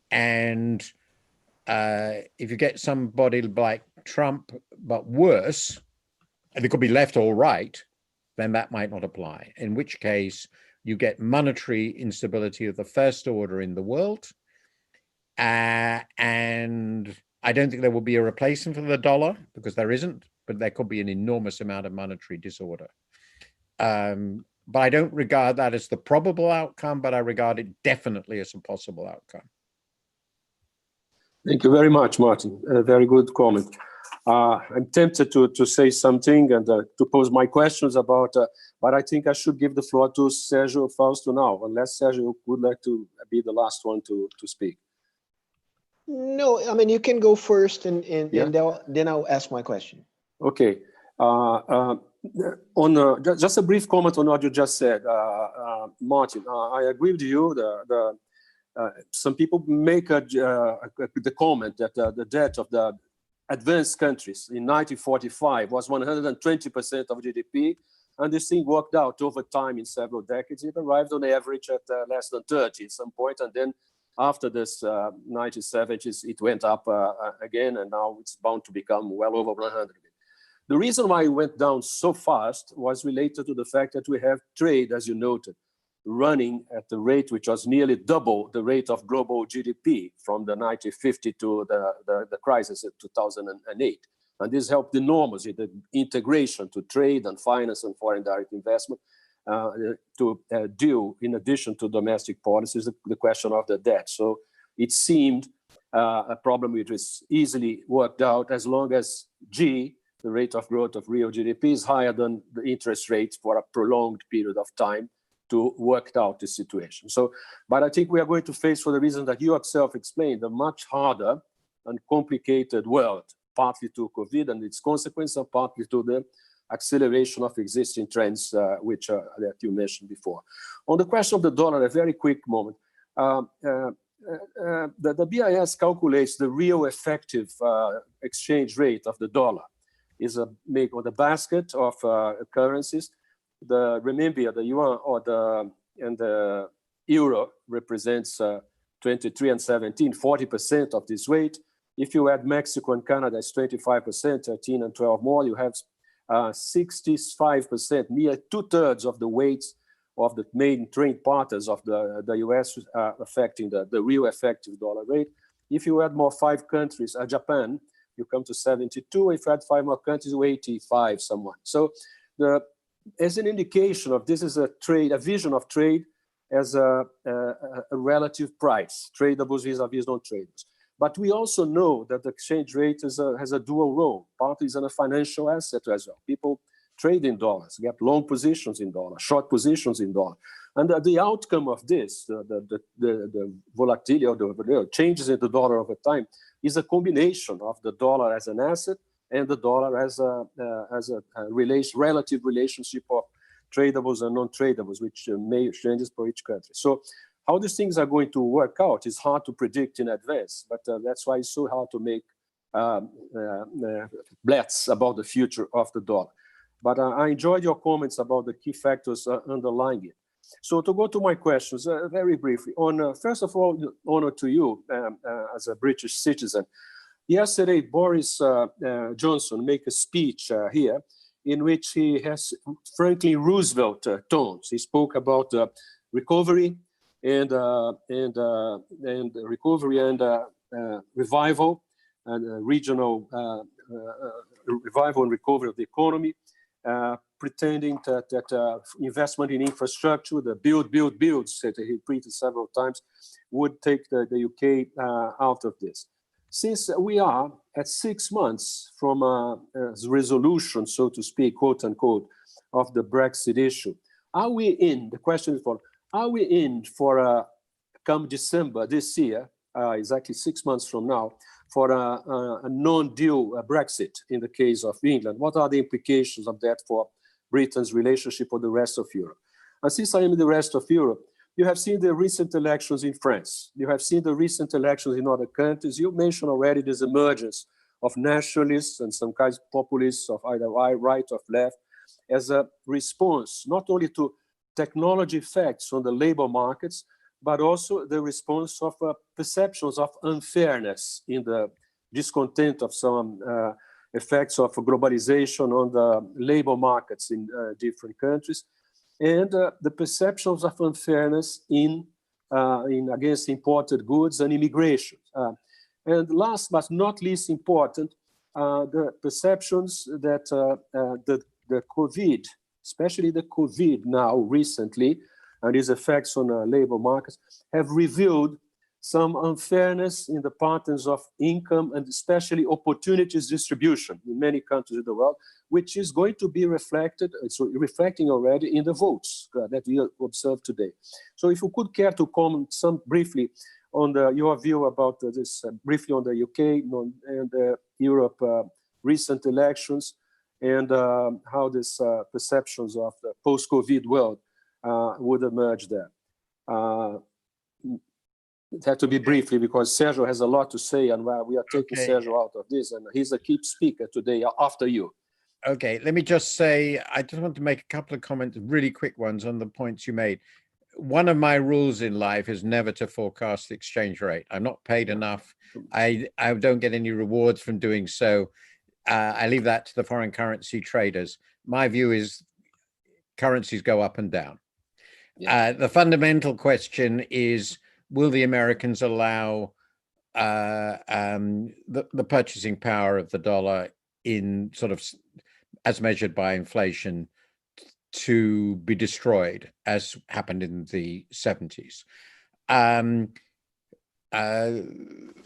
And if you get somebody like Trump, but worse, and it could be left or right, then that might not apply, in which case you get monetary instability of the first order in the world. And I don't think there will be a replacement for the dollar, because there isn't, but there could be an enormous amount of monetary disorder. But I don't regard that as the probable outcome, but I regard it definitely as a possible outcome. Thank you very much, Martin. A very good comment. I'm tempted to say something and to pose my questions about, but I think I should give the floor to Sergio Fausto now, unless Sergio would like to be the last one to speak. No, I mean, you can go first, and then I'll ask my question. Okay. Just a brief comment on what you just said, Martin. I agree with you. Some people make the comment that the debt of the advanced countries in 1945 was 120% of GDP, and this thing worked out over time in several decades. It arrived on average at less than 30 at some point, and then after this 1970s, it went up again, and now it's bound to become well over 100. The reason why it went down so fast was related to the fact that we have trade, as you noted, running at the rate which was nearly double the rate of global GDP from the 1950 to the crisis in 2008. And this helped enormously the integration to trade and finance and foreign direct investment to deal, in addition to domestic policies, the question of the debt. So it seemed a problem which was easily worked out as long as G, the rate of growth of real GDP, is higher than the interest rates for a prolonged period of time to work out the situation. So, but I think we are going to face, for the reason that you yourself explained, a much harder and complicated world, partly to COVID and its consequences, and partly to the acceleration of existing trends, which that you mentioned before. On the question of the dollar, a very quick moment. The BIS calculates the real effective exchange rate of the dollar is made on the basket of currencies. The renminbi, the yuan, and the euro represents 23 and 17, 40% of this weight. If you add Mexico and Canada, it's 25%, 13 and 12 more, you have 65%, near 2/3 of the weights of the main trade partners of the US affecting the real effective dollar rate. If you add more 5 countries, Japan, you come to 72. If you add 5 more countries, 85 somewhat. So as an indication of this is a vision of trade as a relative price, tradables vis-a-vis non-tradables. But we also know that the exchange rate has a dual role. Partly is a financial asset as well. People trade in dollars, get long positions in dollars, short positions in dollars. And the outcome of this, the volatility or the changes in the dollar over time, is a combination of the dollar as an asset and the dollar as a relative relationship of tradables and non-tradables, which may changes for each country. So how these things are going to work out is hard to predict in advance, but that's why it's so hard to make bets about the future of the dollar. But I enjoyed your comments about the key factors underlying it. So to go to my questions, very briefly, first of all, honor to you as a British citizen. Yesterday, Boris Johnson made a speech here in which he has Franklin Roosevelt tones. He spoke about recovery and revival and regional revival and recovery of the economy, pretending that investment in infrastructure, the build that he repeated several times, would take the UK out of this. Since we are at 6 months from a resolution, so to speak, quote unquote, of the Brexit issue, are we in, the question is are we in for come December this year, exactly 6 months from now, for a non-deal Brexit in the case of England? What are the implications of that for Britain's relationship with the rest of Europe? And since I am in the rest of Europe, you have seen the recent elections in France. You have seen the recent elections in other countries. You mentioned already this emergence of nationalists and some kinds of populists of either right or left as a response, not only to technology effects on the labor markets, but also the response of perceptions of unfairness in the discontent of some effects of globalization on the labor markets in different countries, and the perceptions of unfairness in against imported goods and immigration. And last but not least important, the perceptions that the COVID, especially the COVID now recently, and its effects on labor markets, have revealed some unfairness in the patterns of income and especially opportunities distribution in many countries in the world, which is going to be reflected, it's reflecting already in the votes that we observe today. So if you could care to comment briefly on your view about this, briefly on the UK and Europe recent elections, and how these perceptions of the post-COVID world would emerge there. It had to be briefly because Sergio has a lot to say, and we are taking Sergio out of this, and he's a key speaker today after you. Okay, let me just say, I just want to make a couple of comments, really quick ones on the points you made. One of my rules in life is never to forecast the exchange rate. I'm not paid enough. I don't get any rewards from doing so. I leave that to the foreign currency traders. My view is currencies go up and down. Yeah. The fundamental question is, will the Americans allow the purchasing power of the dollar in sort of as measured by inflation to be destroyed as happened in the 70s? And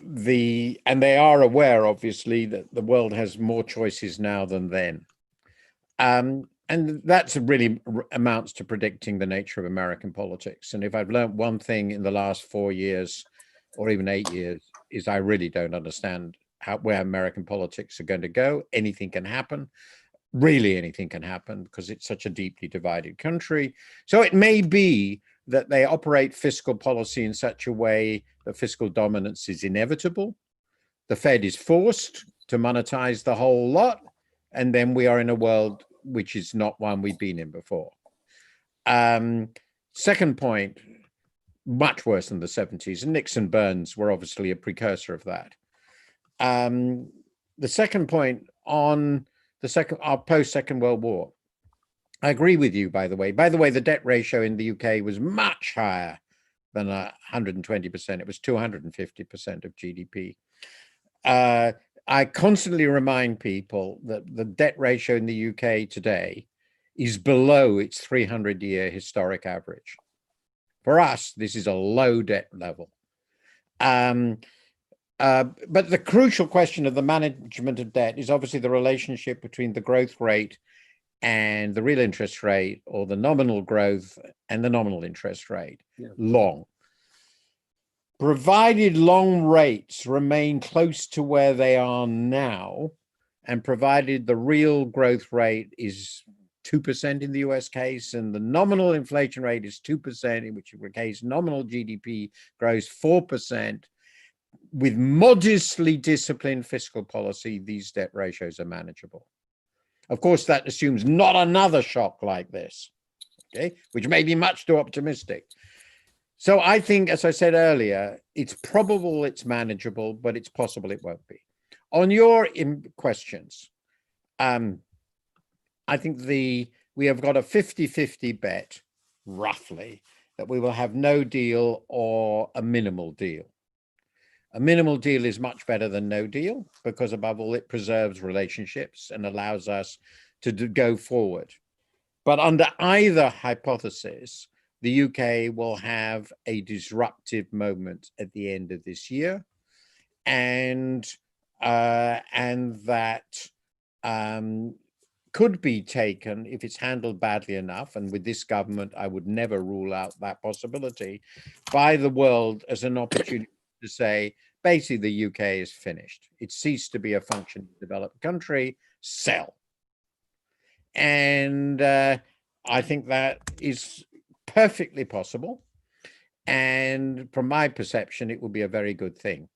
they are aware, obviously, that the world has more choices now than then. And that's really amounts to predicting the nature of American politics. And if I've learned one thing in the last 4 years or even 8 years, is I really don't understand where American politics are going to go. Anything can happen. Really anything can happen because it's such a deeply divided country. So it may be that they operate fiscal policy in such a way that fiscal dominance is inevitable. The Fed is forced to monetize the whole lot. And then we are in a world which is not one we've been in before. Second point, much worse than the 70s. And Nixon Burns were obviously a precursor of that. The second point on our post-Second World War, I agree with you, by the way. By the way, the debt ratio in the UK was much higher than 120%. It was 250% of GDP. I constantly remind people that the debt ratio in the UK today is below its 300-year historic average. For us, this is a low debt level. But the crucial question of the management of debt is obviously the relationship between the growth rate and the real interest rate, or the nominal growth and the nominal interest rate, long. Provided long rates remain close to where they are now, and provided the real growth rate is 2% in the US case, and the nominal inflation rate is 2%, in which case nominal GDP grows 4%, with modestly disciplined fiscal policy, these debt ratios are manageable. Of course, that assumes not another shock like this, okay, which may be much too optimistic. So I think, as I said earlier, it's probable it's manageable, but it's possible it won't be. On your questions, I think we have got a 50-50 bet, roughly, that we will have no deal or a minimal deal. A minimal deal is much better than no deal because, above all, it preserves relationships and allows us to go forward. But under either hypothesis, the UK will have a disruptive moment at the end of this year, and that could be taken, if it's handled badly enough, and with this government, I would never rule out that possibility, by the world as an opportunity to say, basically, the UK is finished. It ceased to be a functioning developed country, sell. And I think that is perfectly possible. And from my perception, it would be a very good thing.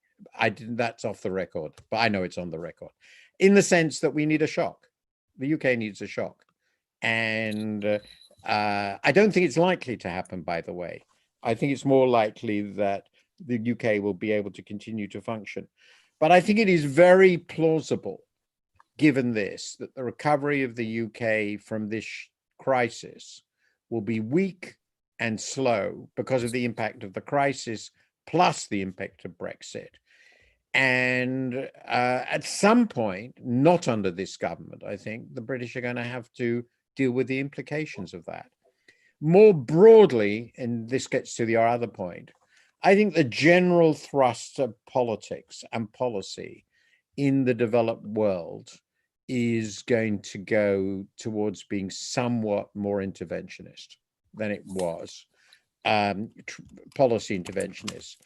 That's off the record, but I know it's on the record, in the sense that we need a shock. The UK needs a shock. And I don't think it's likely to happen, by the way. I think it's more likely that the UK will be able to continue to function. But I think it is very plausible, given this, that the recovery of the UK from this crisis will be weak and slow because of the impact of the crisis, plus the impact of Brexit. And at some point, not under this government, I think, the British are going to have to deal with the implications of that. More broadly, and this gets to your other point, I think the general thrust of politics and policy in the developed world is going to go towards being somewhat more interventionist than it was, policy interventionist.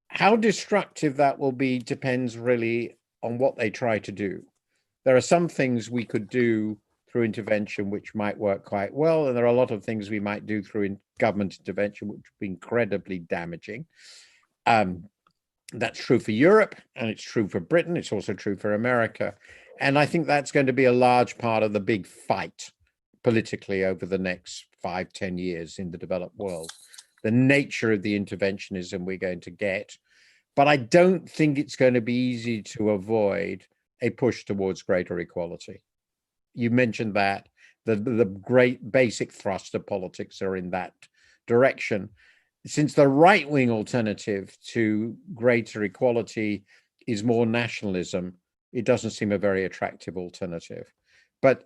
How destructive that will be depends really on what they try to do. There are some things we could do through intervention which might work quite well, and there are a lot of things we might do through government intervention which would be incredibly damaging. That's true for Europe, and it's true for Britain. It's also true for America. And I think that's going to be a large part of the big fight politically over the next 5-10 years in the developed world, the nature of the interventionism we're going to get. But I don't think it's going to be easy to avoid a push towards greater equality. You mentioned that the great basic thrust of politics are in that direction. Since the right-wing alternative to greater equality is more nationalism, it doesn't seem a very attractive alternative. But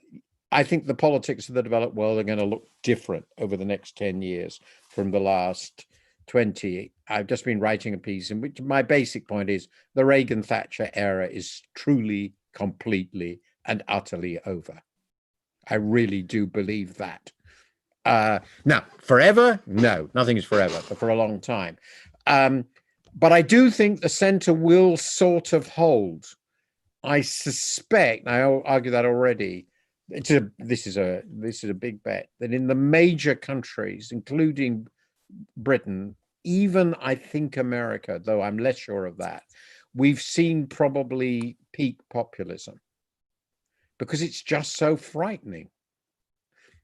I think the politics of the developed world are going to look different over the next 10 years from the last 20. I've just been writing a piece in which my basic point is the Reagan-Thatcher era is truly, completely, and utterly over. I really do believe that. Now, forever? No, nothing is forever, but for a long time. But I do think the center will sort of hold. I suspect, I argue that already, this is a big bet, that in the major countries, including Britain, even I think America, though I'm less sure of that, we've seen probably peak populism because it's just so frightening.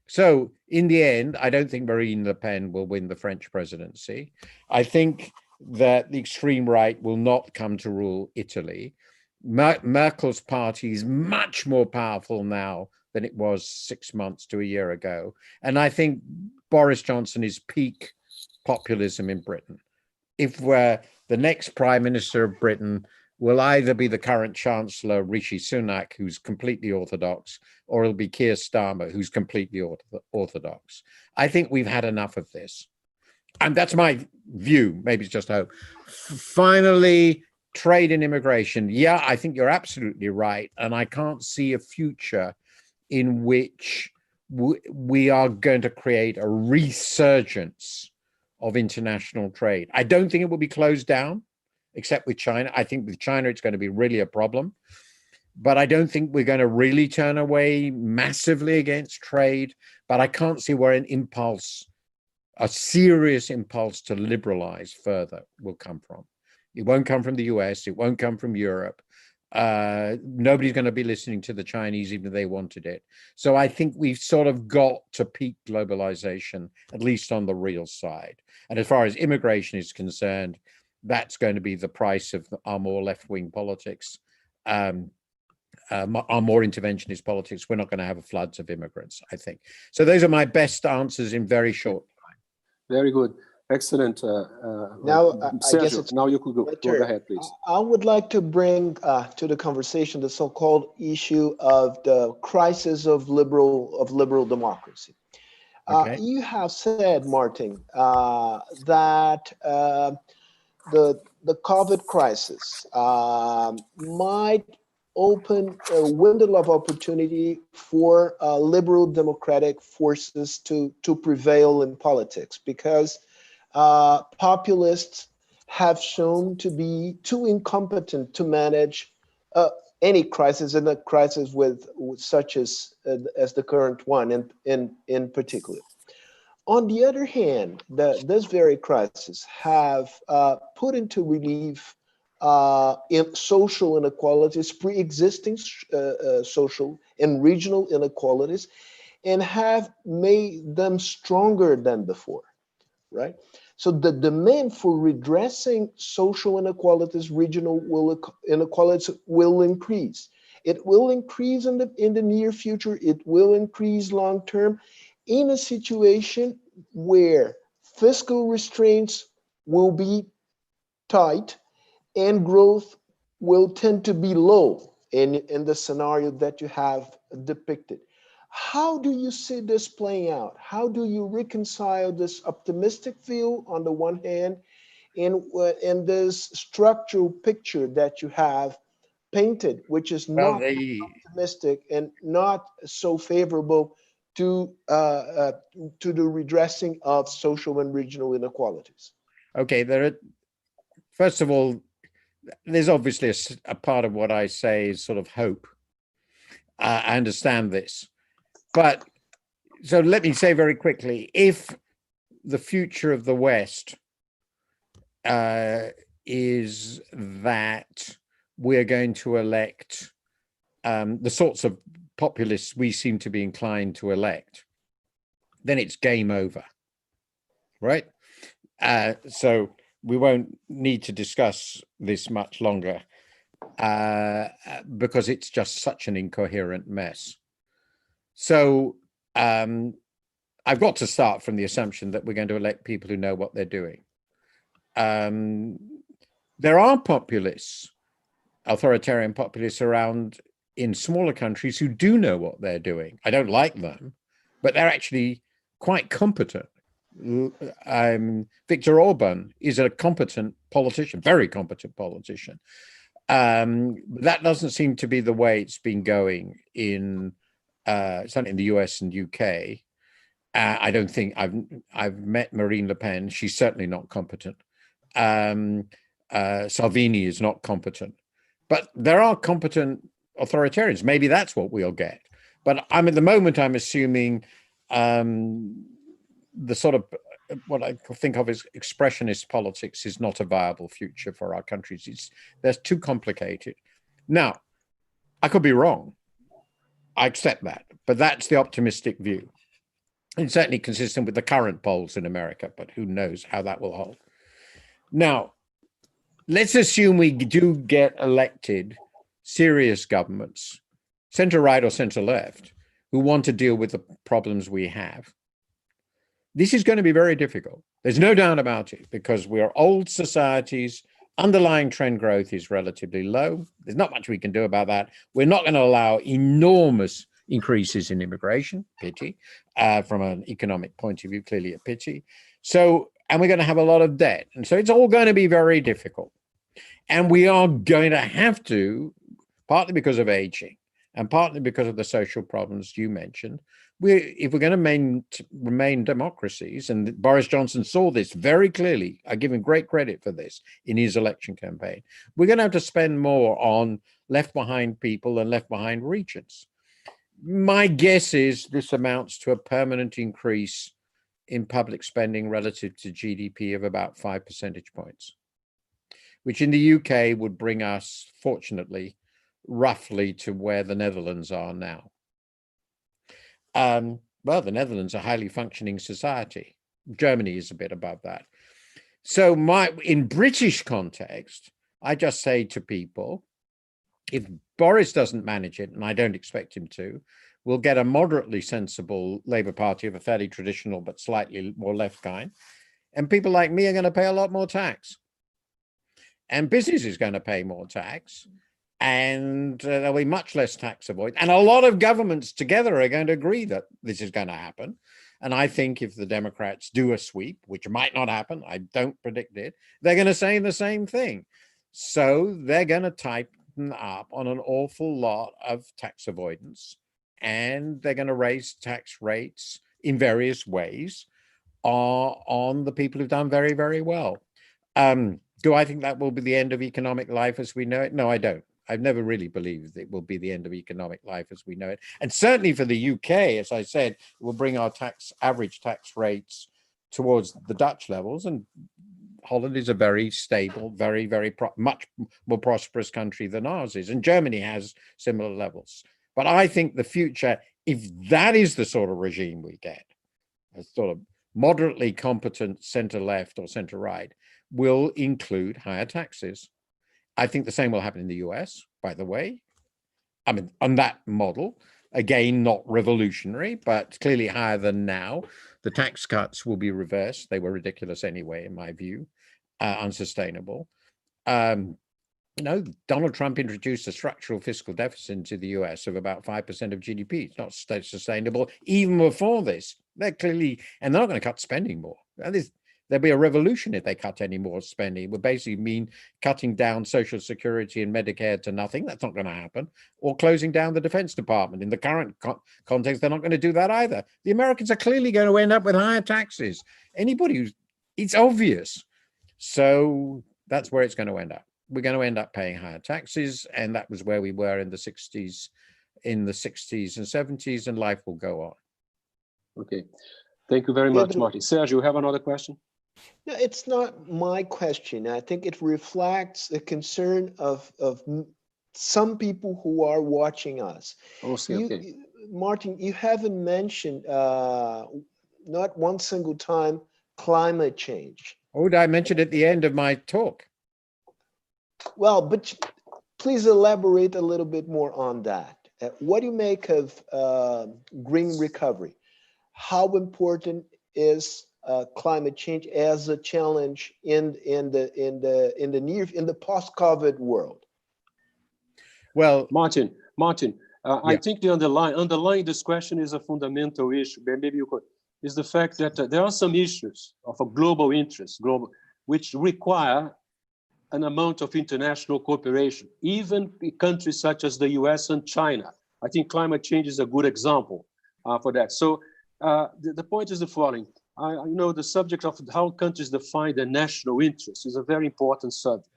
So in the end, I don't think Marine Le Pen will win the French presidency. I think that the extreme right will not come to rule Italy. Merkel's party is much more powerful now than it was 6 months to a year ago. And I think Boris Johnson is peak populism in Britain. If we're the next Prime Minister of Britain will either be the current Chancellor, Rishi Sunak, who's completely orthodox, or it'll be Keir Starmer, who's completely orthodox. I think we've had enough of this. And that's my view. Maybe it's just hope. Finally, trade and immigration. Yeah, I think you're absolutely right. And I can't see a future in which we are going to create a resurgence of international trade. I don't think it will be closed down, except with China. I think with China, it's going to be really a problem. But I don't think we're going to really turn away massively against trade. But I can't see where an impulse, a serious impulse to liberalize further will come from. It won't come from the US. It won't come from Europe. Nobody's going to be listening to the Chinese, even if they wanted it. So I think we've sort of got to peak globalization, at least on the real side. And as far as immigration is concerned, that's going to be the price of our more left-wing politics, our more interventionist politics. We're not going to have floods of immigrants, I think. So those are my best answers in very short time. Very good. Excellent. Now, Sergio, I guess it's now you could go. Go ahead, please. I would like to bring to the conversation the so-called issue of the crisis of liberal democracy. Okay. You have said, Martin, that the COVID crisis might open a window of opportunity for liberal democratic forces to prevail in politics, because populists have shown to be too incompetent to manage any crisis, and a crisis with such as the current one in particular. On the other hand, this very crisis have put into relief in social inequalities, pre-existing social and regional inequalities, and have made them stronger than before, right? So the demand for redressing social inequalities, regional inequalities will increase. It will increase in the near future. It will increase long term in a situation where fiscal restraints will be tight and growth will tend to be low in the scenario that you have depicted. How do you see this playing out? How do you reconcile this optimistic view on the one hand and this structural picture that you have painted, which is not optimistic and not so favorable to the redressing of social and regional inequalities? Okay, first of all, there's obviously a part of what I say is sort of hope. I understand this. But so let me say very quickly, if the future of the West is that we're going to elect the sorts of populists we seem to be inclined to elect, then it's game over, right? So we won't need to discuss this much longer because it's just such an incoherent mess. So I've got to start from the assumption that we're going to elect people who know what they're doing. There are populists, authoritarian populists around in smaller countries who do know what they're doing. I don't like them, but they're actually quite competent. Viktor Orban is a competent politician, very competent politician. That doesn't seem to be the way it's been going in certainly in the US and UK. I don't think I've met Marine Le Pen. She's certainly not competent. Salvini is not competent. But there are competent authoritarians. Maybe that's what we'll get. But at the moment, I'm assuming the sort of what I think of as expressionist politics is not a viable future for our countries. They're too complicated. Now, I could be wrong. I accept that, but that's the optimistic view. It's certainly consistent with the current polls in America, but who knows how that will hold. Now, let's assume we do get elected serious governments, center-right or center-left, who want to deal with the problems we have. This is going to be very difficult. There's no doubt about it, because we are old societies. Underlying trend growth is relatively low. There's not much we can do about that. We're not going to allow enormous increases in immigration, pity. From an economic point of view, clearly a pity. So, and we're going to have a lot of debt. And so it's all going to be very difficult. And we are going to have to, partly because of aging and partly because of the social problems you mentioned, if we're going to remain democracies, and Boris Johnson saw this very clearly, I give him great credit for this in his election campaign, we're going to have to spend more on left behind people and left behind regions. My guess is this amounts to a permanent increase in public spending relative to GDP of about 5 percentage points, which in the UK would bring us, fortunately, roughly to where the Netherlands are now. Well, the Netherlands are a highly functioning society. Germany is a bit above that. So in British context, I just say to people, if Boris doesn't manage it, and I don't expect him to, we'll get a moderately sensible Labour Party of a fairly traditional but slightly more left kind. And people like me are going to pay a lot more tax. And business is going to pay more tax. And there'll be much less tax avoidance. And a lot of governments together are going to agree that this is going to happen. And I think if the Democrats do a sweep, which might not happen, I don't predict it, they're going to say the same thing. So they're going to tighten up on an awful lot of tax avoidance. And they're going to raise tax rates in various ways on the people who've done very, very well. Do I think that will be the end of economic life as we know it? No, I don't. I've never really believed it will be the end of economic life as we know it. And certainly for the UK, as I said, it will bring our average tax rates towards the Dutch levels. And Holland is a very stable, much more prosperous country than ours is. And Germany has similar levels. But I think the future, if that is the sort of regime we get, a sort of moderately competent center-left or center-right, will include higher taxes. I think the same will happen in the US, by the way. I mean, on that model, again, not revolutionary, but clearly higher than now. The tax cuts will be reversed. They were ridiculous anyway, in my view, unsustainable. Donald Trump introduced a structural fiscal deficit into the US of about 5% of GDP. It's not sustainable even before this. They're clearly, and they're not going to cut spending more. There'll be a revolution if they cut any more spending. It would basically mean cutting down Social Security and Medicare to nothing. That's not going to happen. Or closing down the Defense Department. In the current context, they're not going to do that either. The Americans are clearly going to end up with higher taxes. It's obvious. So that's where it's going to end up. We're going to end up paying higher taxes. And that was where we were in the 60s and 70s, and life will go on. Okay. Thank you very much, Martin. Sergio, you have another question? No, it's not my question. I think it reflects the concern of some people who are watching us. Okay. Martin, you haven't mentioned, not one single time, climate change. Oh, I mentioned at the end of my talk. Well, but please elaborate a little bit more on that. What do you make of green recovery? How important is climate change as a challenge in the post-COVID world? Well, Martin, I think the underlying this question is a fundamental issue. Maybe you could, is the fact that there are some issues of a global interest, which require an amount of international cooperation, even in countries such as the US and China. I think climate change is a good example for that. So the point is the following. The subject of how countries define their national interests is a very important subject.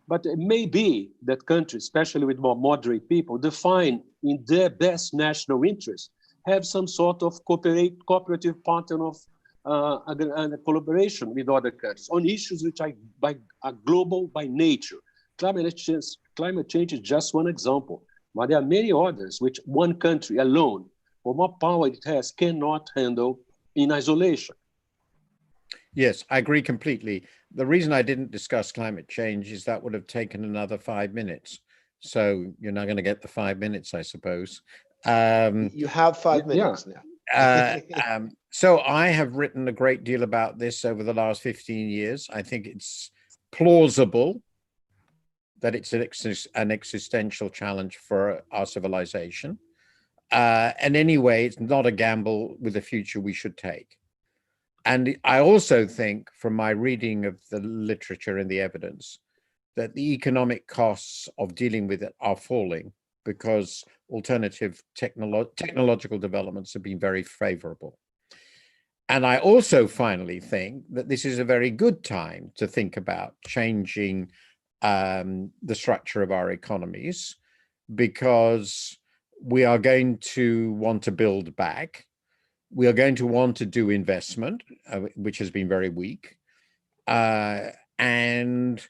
But it may be that countries, especially with more moderate people, define in their best national interest, have some sort of cooperative pattern of collaboration with other countries on issues which are global by nature. Climate change is just one example, but there are many others which one country alone, for what power it has, cannot handle in isolation. Yes, I agree completely. The reason I didn't discuss climate change is that would have taken another 5 minutes. so you're not going to get the 5 minutes, I suppose. You have 5 minutes now. So I have written a great deal about this over the last 15 years. I think it's plausible that it's an existential challenge for our civilization. And anyway, it's not a gamble with the future we should take. And I also think, from my reading of the literature and the evidence, that the economic costs of dealing with it are falling because alternative technological developments have been very favorable. And I also finally think that this is a very good time to think about changing the structure of our economies, because we are going to want to build back. We are going to want to do investment, which has been very weak, and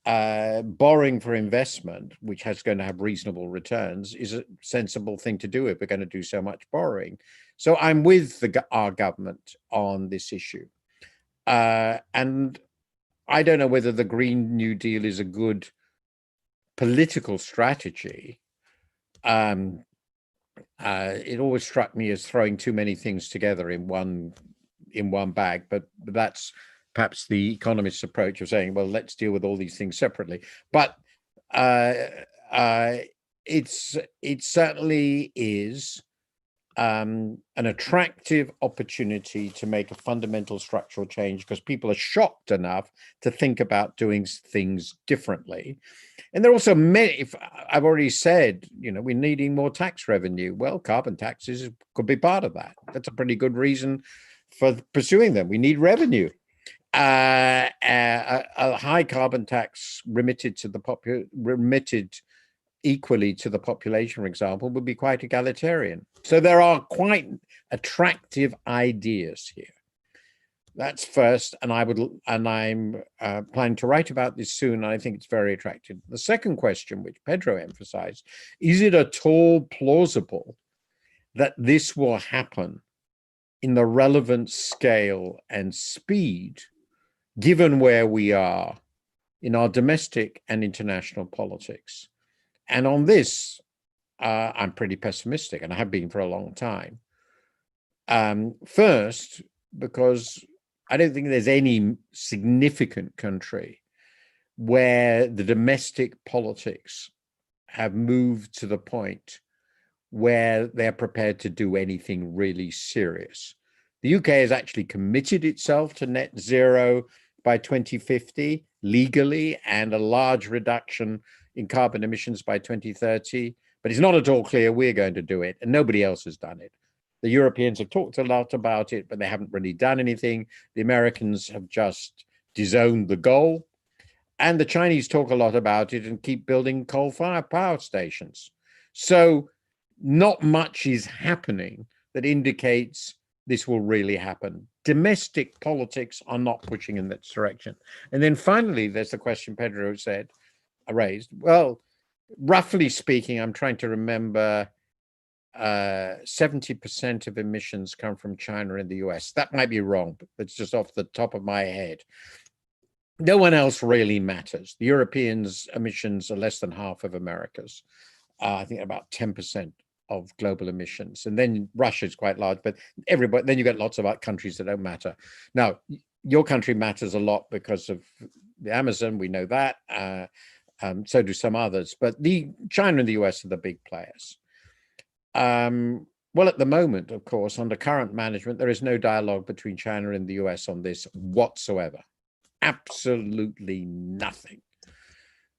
borrowing for investment, which has going to have reasonable returns, is a sensible thing to do if we're going to do so much borrowing. So I'm with our government on this issue. And I don't know whether the Green New Deal is a good political strategy. It always struck me as throwing too many things together in one bag, but that's perhaps the economist's approach of saying, well, let's deal with all these things separately. But it certainly is an attractive opportunity to make a fundamental structural change, because people are shocked enough to think about doing things differently. And there are also many, if I've already said, we're needing more tax revenue. Well, carbon taxes could be part of that. That's a pretty good reason for pursuing them. We need revenue. A high carbon tax remitted equally to the population, for example, would be quite egalitarian. So there are quite attractive ideas here. That's first, and I'm planning to write about this soon, and I think it's very attractive. The second question, which Pedro emphasized, is it at all plausible that this will happen in the relevant scale and speed, given where we are in our domestic and international politics? And on this, I'm pretty pessimistic, and I have been for a long time. First, because I don't think there's any significant country where the domestic politics have moved to the point where they're prepared to do anything really serious. The UK has actually committed itself to net zero by 2050 legally, and a large reduction in carbon emissions by 2030, but it's not at all clear we're going to do it, and nobody else has done it. The Europeans have talked a lot about it, but they haven't really done anything. The Americans have just disowned the goal, and the Chinese talk a lot about it and keep building coal-fired power stations. So not much is happening that indicates this will really happen. Domestic politics are not pushing in that direction. And then finally, there's the question Pedro raised. Well, roughly speaking, I'm trying to remember, 70% of emissions come from China and the US. That might be wrong, but it's just off the top of my head. No one else really matters. The Europeans' emissions are less than half of America's. I think about 10% of global emissions. And then Russia is quite large, but then you get lots of other countries that don't matter. Now, your country matters a lot because of the Amazon, we know that. So do some others, but China and the US are the big players. Well, at the moment, of course, under current management, there is no dialogue between China and the US on this whatsoever. Absolutely nothing.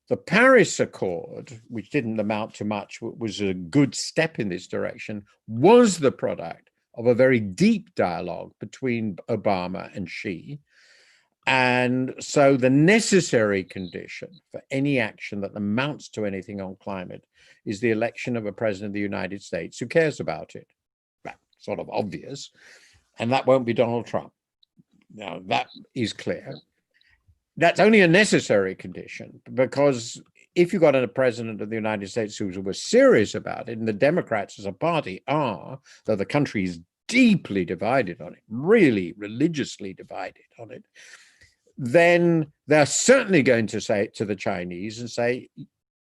The Paris Accord, which didn't amount to much, was a good step in this direction, was the product of a very deep dialogue between Obama and Xi. And so the necessary condition for any action that amounts to anything on climate is the election of a president of the United States who cares about it. That's sort of obvious. And that won't be Donald Trump. Now, that is clear. That's only a necessary condition, because if you got a president of the United States who was serious about it, and the Democrats as a party are, though the country is deeply divided on it, really religiously divided on it, then they're certainly going to say it to the Chinese and say,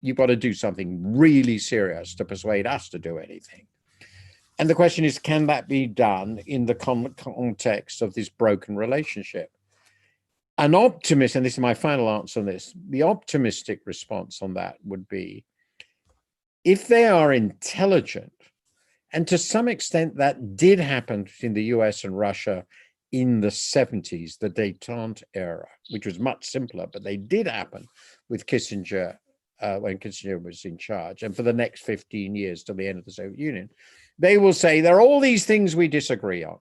you've got to do something really serious to persuade us to do anything. And the question is, can that be done in the context of this broken relationship? An optimist, and this is my final answer on this, the optimistic response on that would be, if they are intelligent, and to some extent that did happen in the US and Russia in the 70s, the détente era, which was much simpler, but they did happen with Kissinger when Kissinger was in charge, and for the next 15 years till the end of the Soviet Union. They will say there are all these things we disagree on.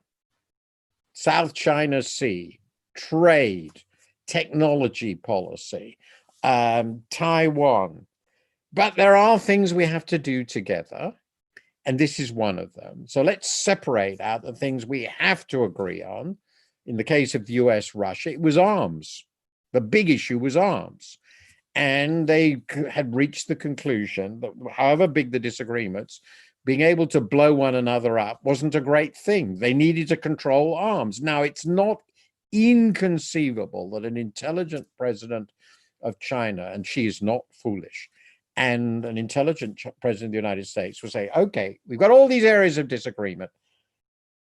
South China Sea, trade, technology policy, Taiwan. But there are things we have to do together, and this is one of them. So let's separate out the things we have to agree on. In the case of the US, Russia, it was arms. The big issue was arms. And they had reached the conclusion that however big the disagreements, being able to blow one another up wasn't a great thing. They needed to control arms. Now, it's not inconceivable that an intelligent president of China, and she is not foolish, and an intelligent president of the United States will say, okay, we've got all these areas of disagreement.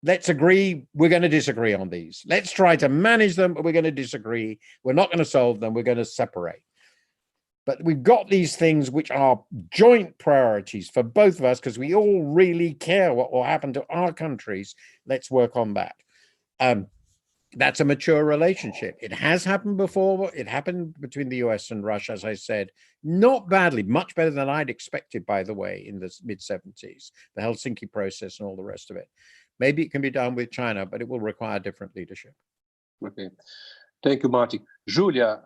Let's agree, we're going to disagree on these. Let's try to manage them, but we're going to disagree. We're not going to solve them, we're going to separate. But we've got these things which are joint priorities for both of us because we all really care what will happen to our countries. Let's work on that. That's a mature relationship. It has happened before. It happened between the US and Russia, as I said, not badly, much better than I'd expected, by the way, in the mid-70s, the Helsinki process and all the rest of it. Maybe it can be done with China, but it will require different leadership. Okay. Thank you, Martin. Julia,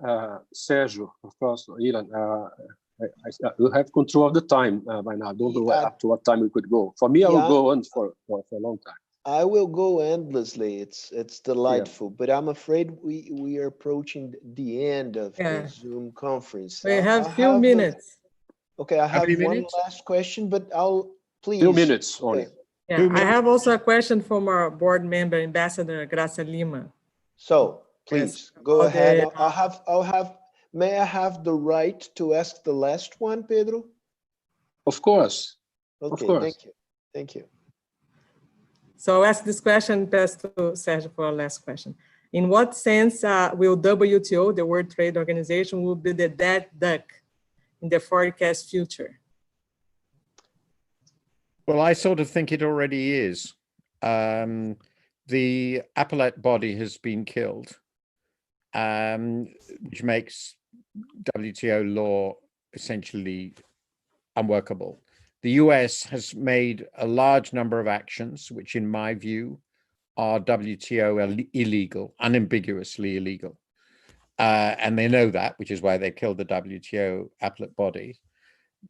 Sergio, of course, Ilan, you have control of the time by now. I don't know up to what time we could go. For me, I will go on for a long time. I will go endlessly. It's delightful, but I'm afraid we are approaching the end of the Zoom conference. We have a few minutes. Okay, I have one last question, but I'll please. 2 minutes only. Yeah, I have also a question from our board member, Ambassador Graça Lima. So please go ahead. May I have the right to ask the last one, Pedro? Of course. Okay, of course. Thank you. Thank you. So I'll ask this question, pass to Sergio for our last question. In what sense will WTO, the World Trade Organization, will be the dead duck in the forecast future? Well, I sort of think it already is. The appellate body has been killed, which makes WTO law essentially unworkable. The US has made a large number of actions, which in my view are WTO illegal, unambiguously illegal. And they know that, which is why they killed the WTO appellate body.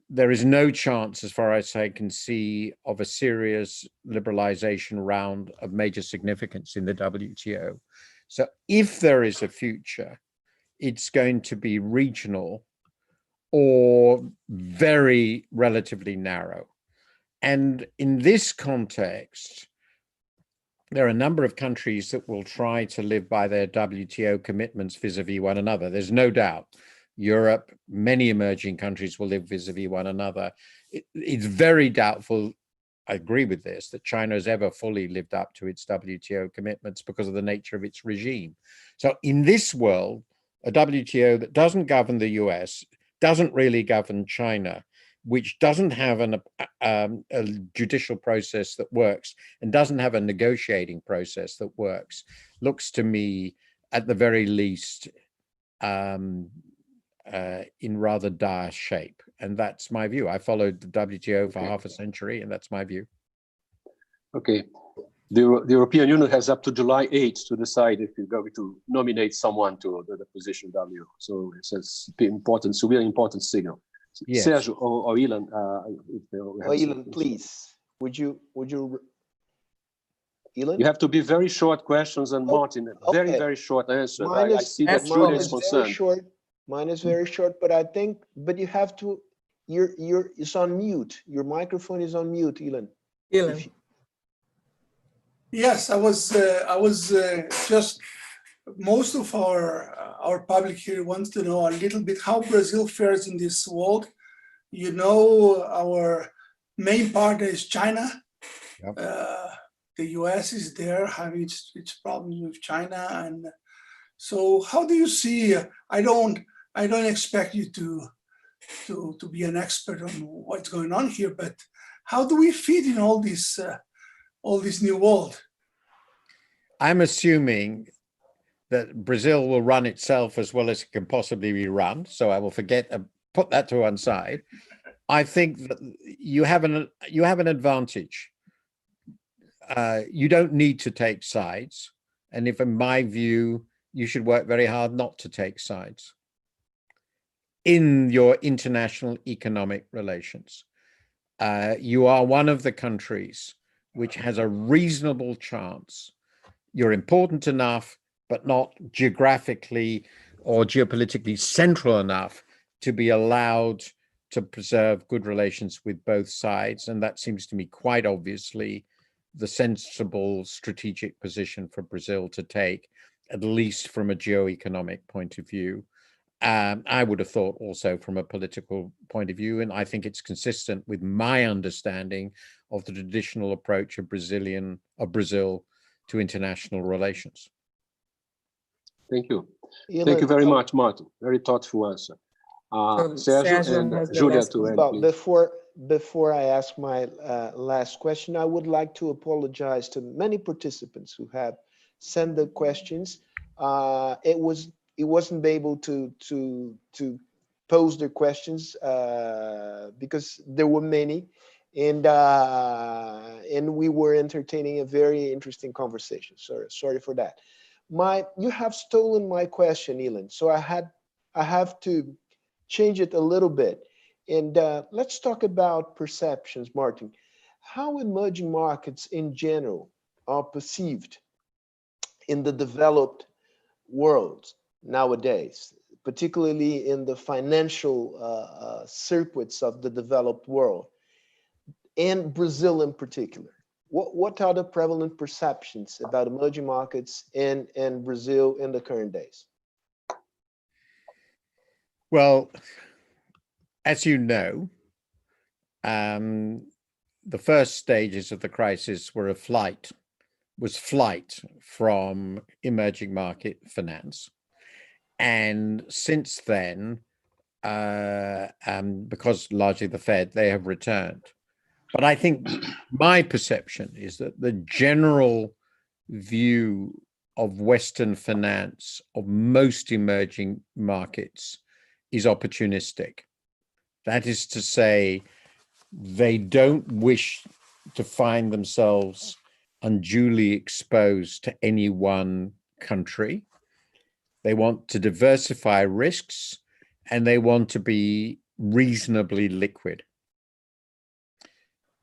There is no chance, as far as I can see, of a serious liberalization round of major significance in the WTO. So if there is a future, it's going to be regional or very relatively narrow. And in this context, there are a number of countries that will try to live by their WTO commitments vis-a-vis one another. There's no doubt. Europe, many emerging countries will live vis-a-vis one another. It's very doubtful, I agree with this, that China has ever fully lived up to its WTO commitments because of the nature of its regime. So in this world, a WTO that doesn't govern the US, doesn't really govern China, which doesn't have a judicial process that works and doesn't have a negotiating process that works, looks to me, at the very least, in rather dire shape. And that's my view. I followed the WTO for half a century, and that's my view. Okay. The European Union has up to July 8th to decide if you're going to nominate someone to the position of WTO. So it's important, it's a really important signal. Yes. Sergio or Ilan, Ilan, please. Would you? Ilan? You have to be very short questions, and Martin, very short answer. I see that Julia is concerned. Mine is very short, but you have to. It's on mute. Your microphone is on mute, Ilan. Ilan. Yes, I was just, most of our public here wants to know a little bit how Brazil fares in this world You know, our main partner is China. Yep. The US is there having its problems with China. And so how do you see, I don't expect you to be an expert on what's going on here, but how do we fit in all this new world? I'm assuming that Brazil will run itself as well as it can possibly be run. So I will put that to one side. I think that you have an advantage. You don't need to take sides. And if, in my view, you should work very hard not to take sides in your international economic relations. You are one of the countries which has a reasonable chance. You're important enough, but not geographically or geopolitically central enough to be allowed to preserve good relations with both sides. And that seems to me quite obviously the sensible strategic position for Brazil to take, at least from a geo-economic point of view. I would have thought also from a political point of view, and I think it's consistent with my understanding of the traditional approach of Brazil to international relations. Thank you. Ilan, Thank you very much, Martin. Very thoughtful answer. Sergio and Julia to end, please. Before I ask my last question, I would like to apologize to many participants who have sent the questions. It wasn't able to pose their questions because there were many, and we were entertaining a very interesting conversation. Sorry for that. You have stolen my question, Ilan. So I have to change it a little bit. And let's talk about perceptions, Martin. How emerging markets in general are perceived in the developed world nowadays, particularly in the financial circuits of the developed world, and Brazil in particular. What are the prevalent perceptions about emerging markets and Brazil in the current days? Well, as you know, the first stages of the crisis were flight from emerging market finance. And since then, because largely the Fed, they have returned. But I think my perception is that the general view of Western finance of most emerging markets is opportunistic. That is to say, they don't wish to find themselves unduly exposed to any one country. They want to diversify risks, and they want to be reasonably liquid.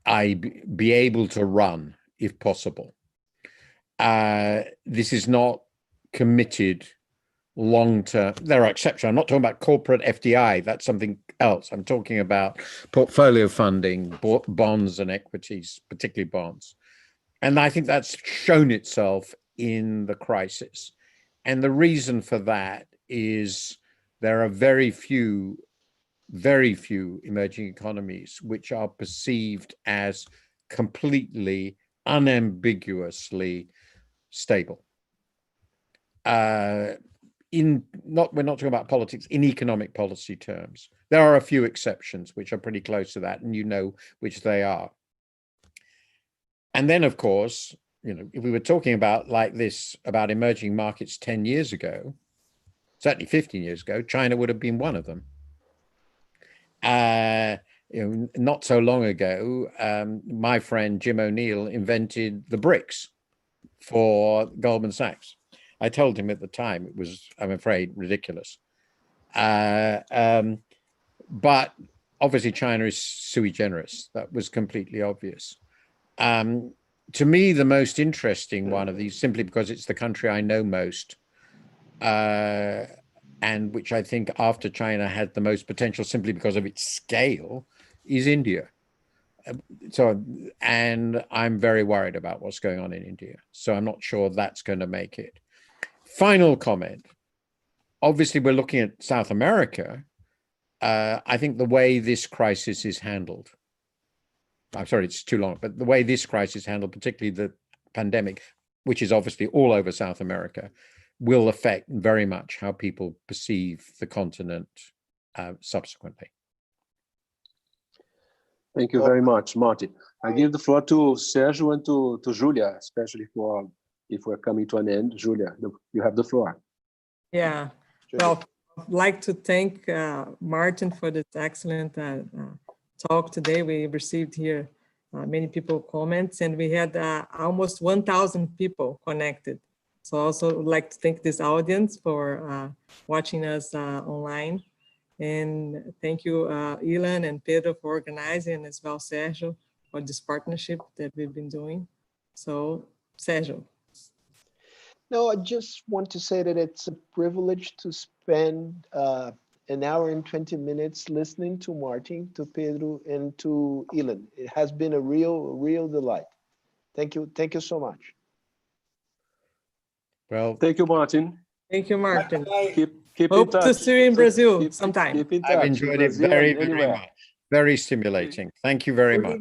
Be able to run if possible. This is not committed long-term. There are exceptions. I'm not talking about corporate FDI. That's something else. I'm talking about portfolio funding, bonds and equities, particularly bonds. And I think that's shown itself in the crisis. And the reason for that is there are very few emerging economies which are perceived as completely, unambiguously stable. We're not talking about politics in economic policy terms. There are a few exceptions which are pretty close to that, and you know which they are. And then, of course, if we were talking about about emerging markets 10 years ago, certainly 15 years ago, China would have been one of them. Not so long ago, my friend Jim O'Neill invented the BRICS for Goldman Sachs. I told him at the time it was, I'm afraid, ridiculous. But obviously China is sui generis. That was completely obvious. To me, the most interesting one of these, simply because it's the country I know most, and which I think after China had the most potential simply because of its scale, is India. And I'm very worried about what's going on in India. So I'm not sure that's going to make it. Final comment. Obviously, we're looking at South America, I think the way this crisis is handled, I'm sorry, it's too long, but the way this crisis is handled, particularly the pandemic, which is obviously all over South America, will affect very much how people perceive the continent subsequently. Thank you very much, Martin. I give the floor to Sergio and to Julia, especially for if we're coming to an end. Julia, you have the floor. Yeah, well, I'd like to thank Martin for this excellent talk today. We received here many people comments, and we had almost 1,000 people connected. So I also would like to thank this audience for watching us online. And thank you, Ilan and Pedro, for organizing, as well Sergio, for this partnership that we've been doing. So, Sergio. No, I just want to say that it's a privilege to spend an hour and 20 minutes listening to Martin, to Pedro, and to Ilan. It has been a real delight. Thank you so much. Well, thank you, Martin. Thank you, Martin. Keep Hope in touch. to see you in Brazil sometime. Keep in touch. I've enjoyed it very much. Very stimulating. Thank you very much.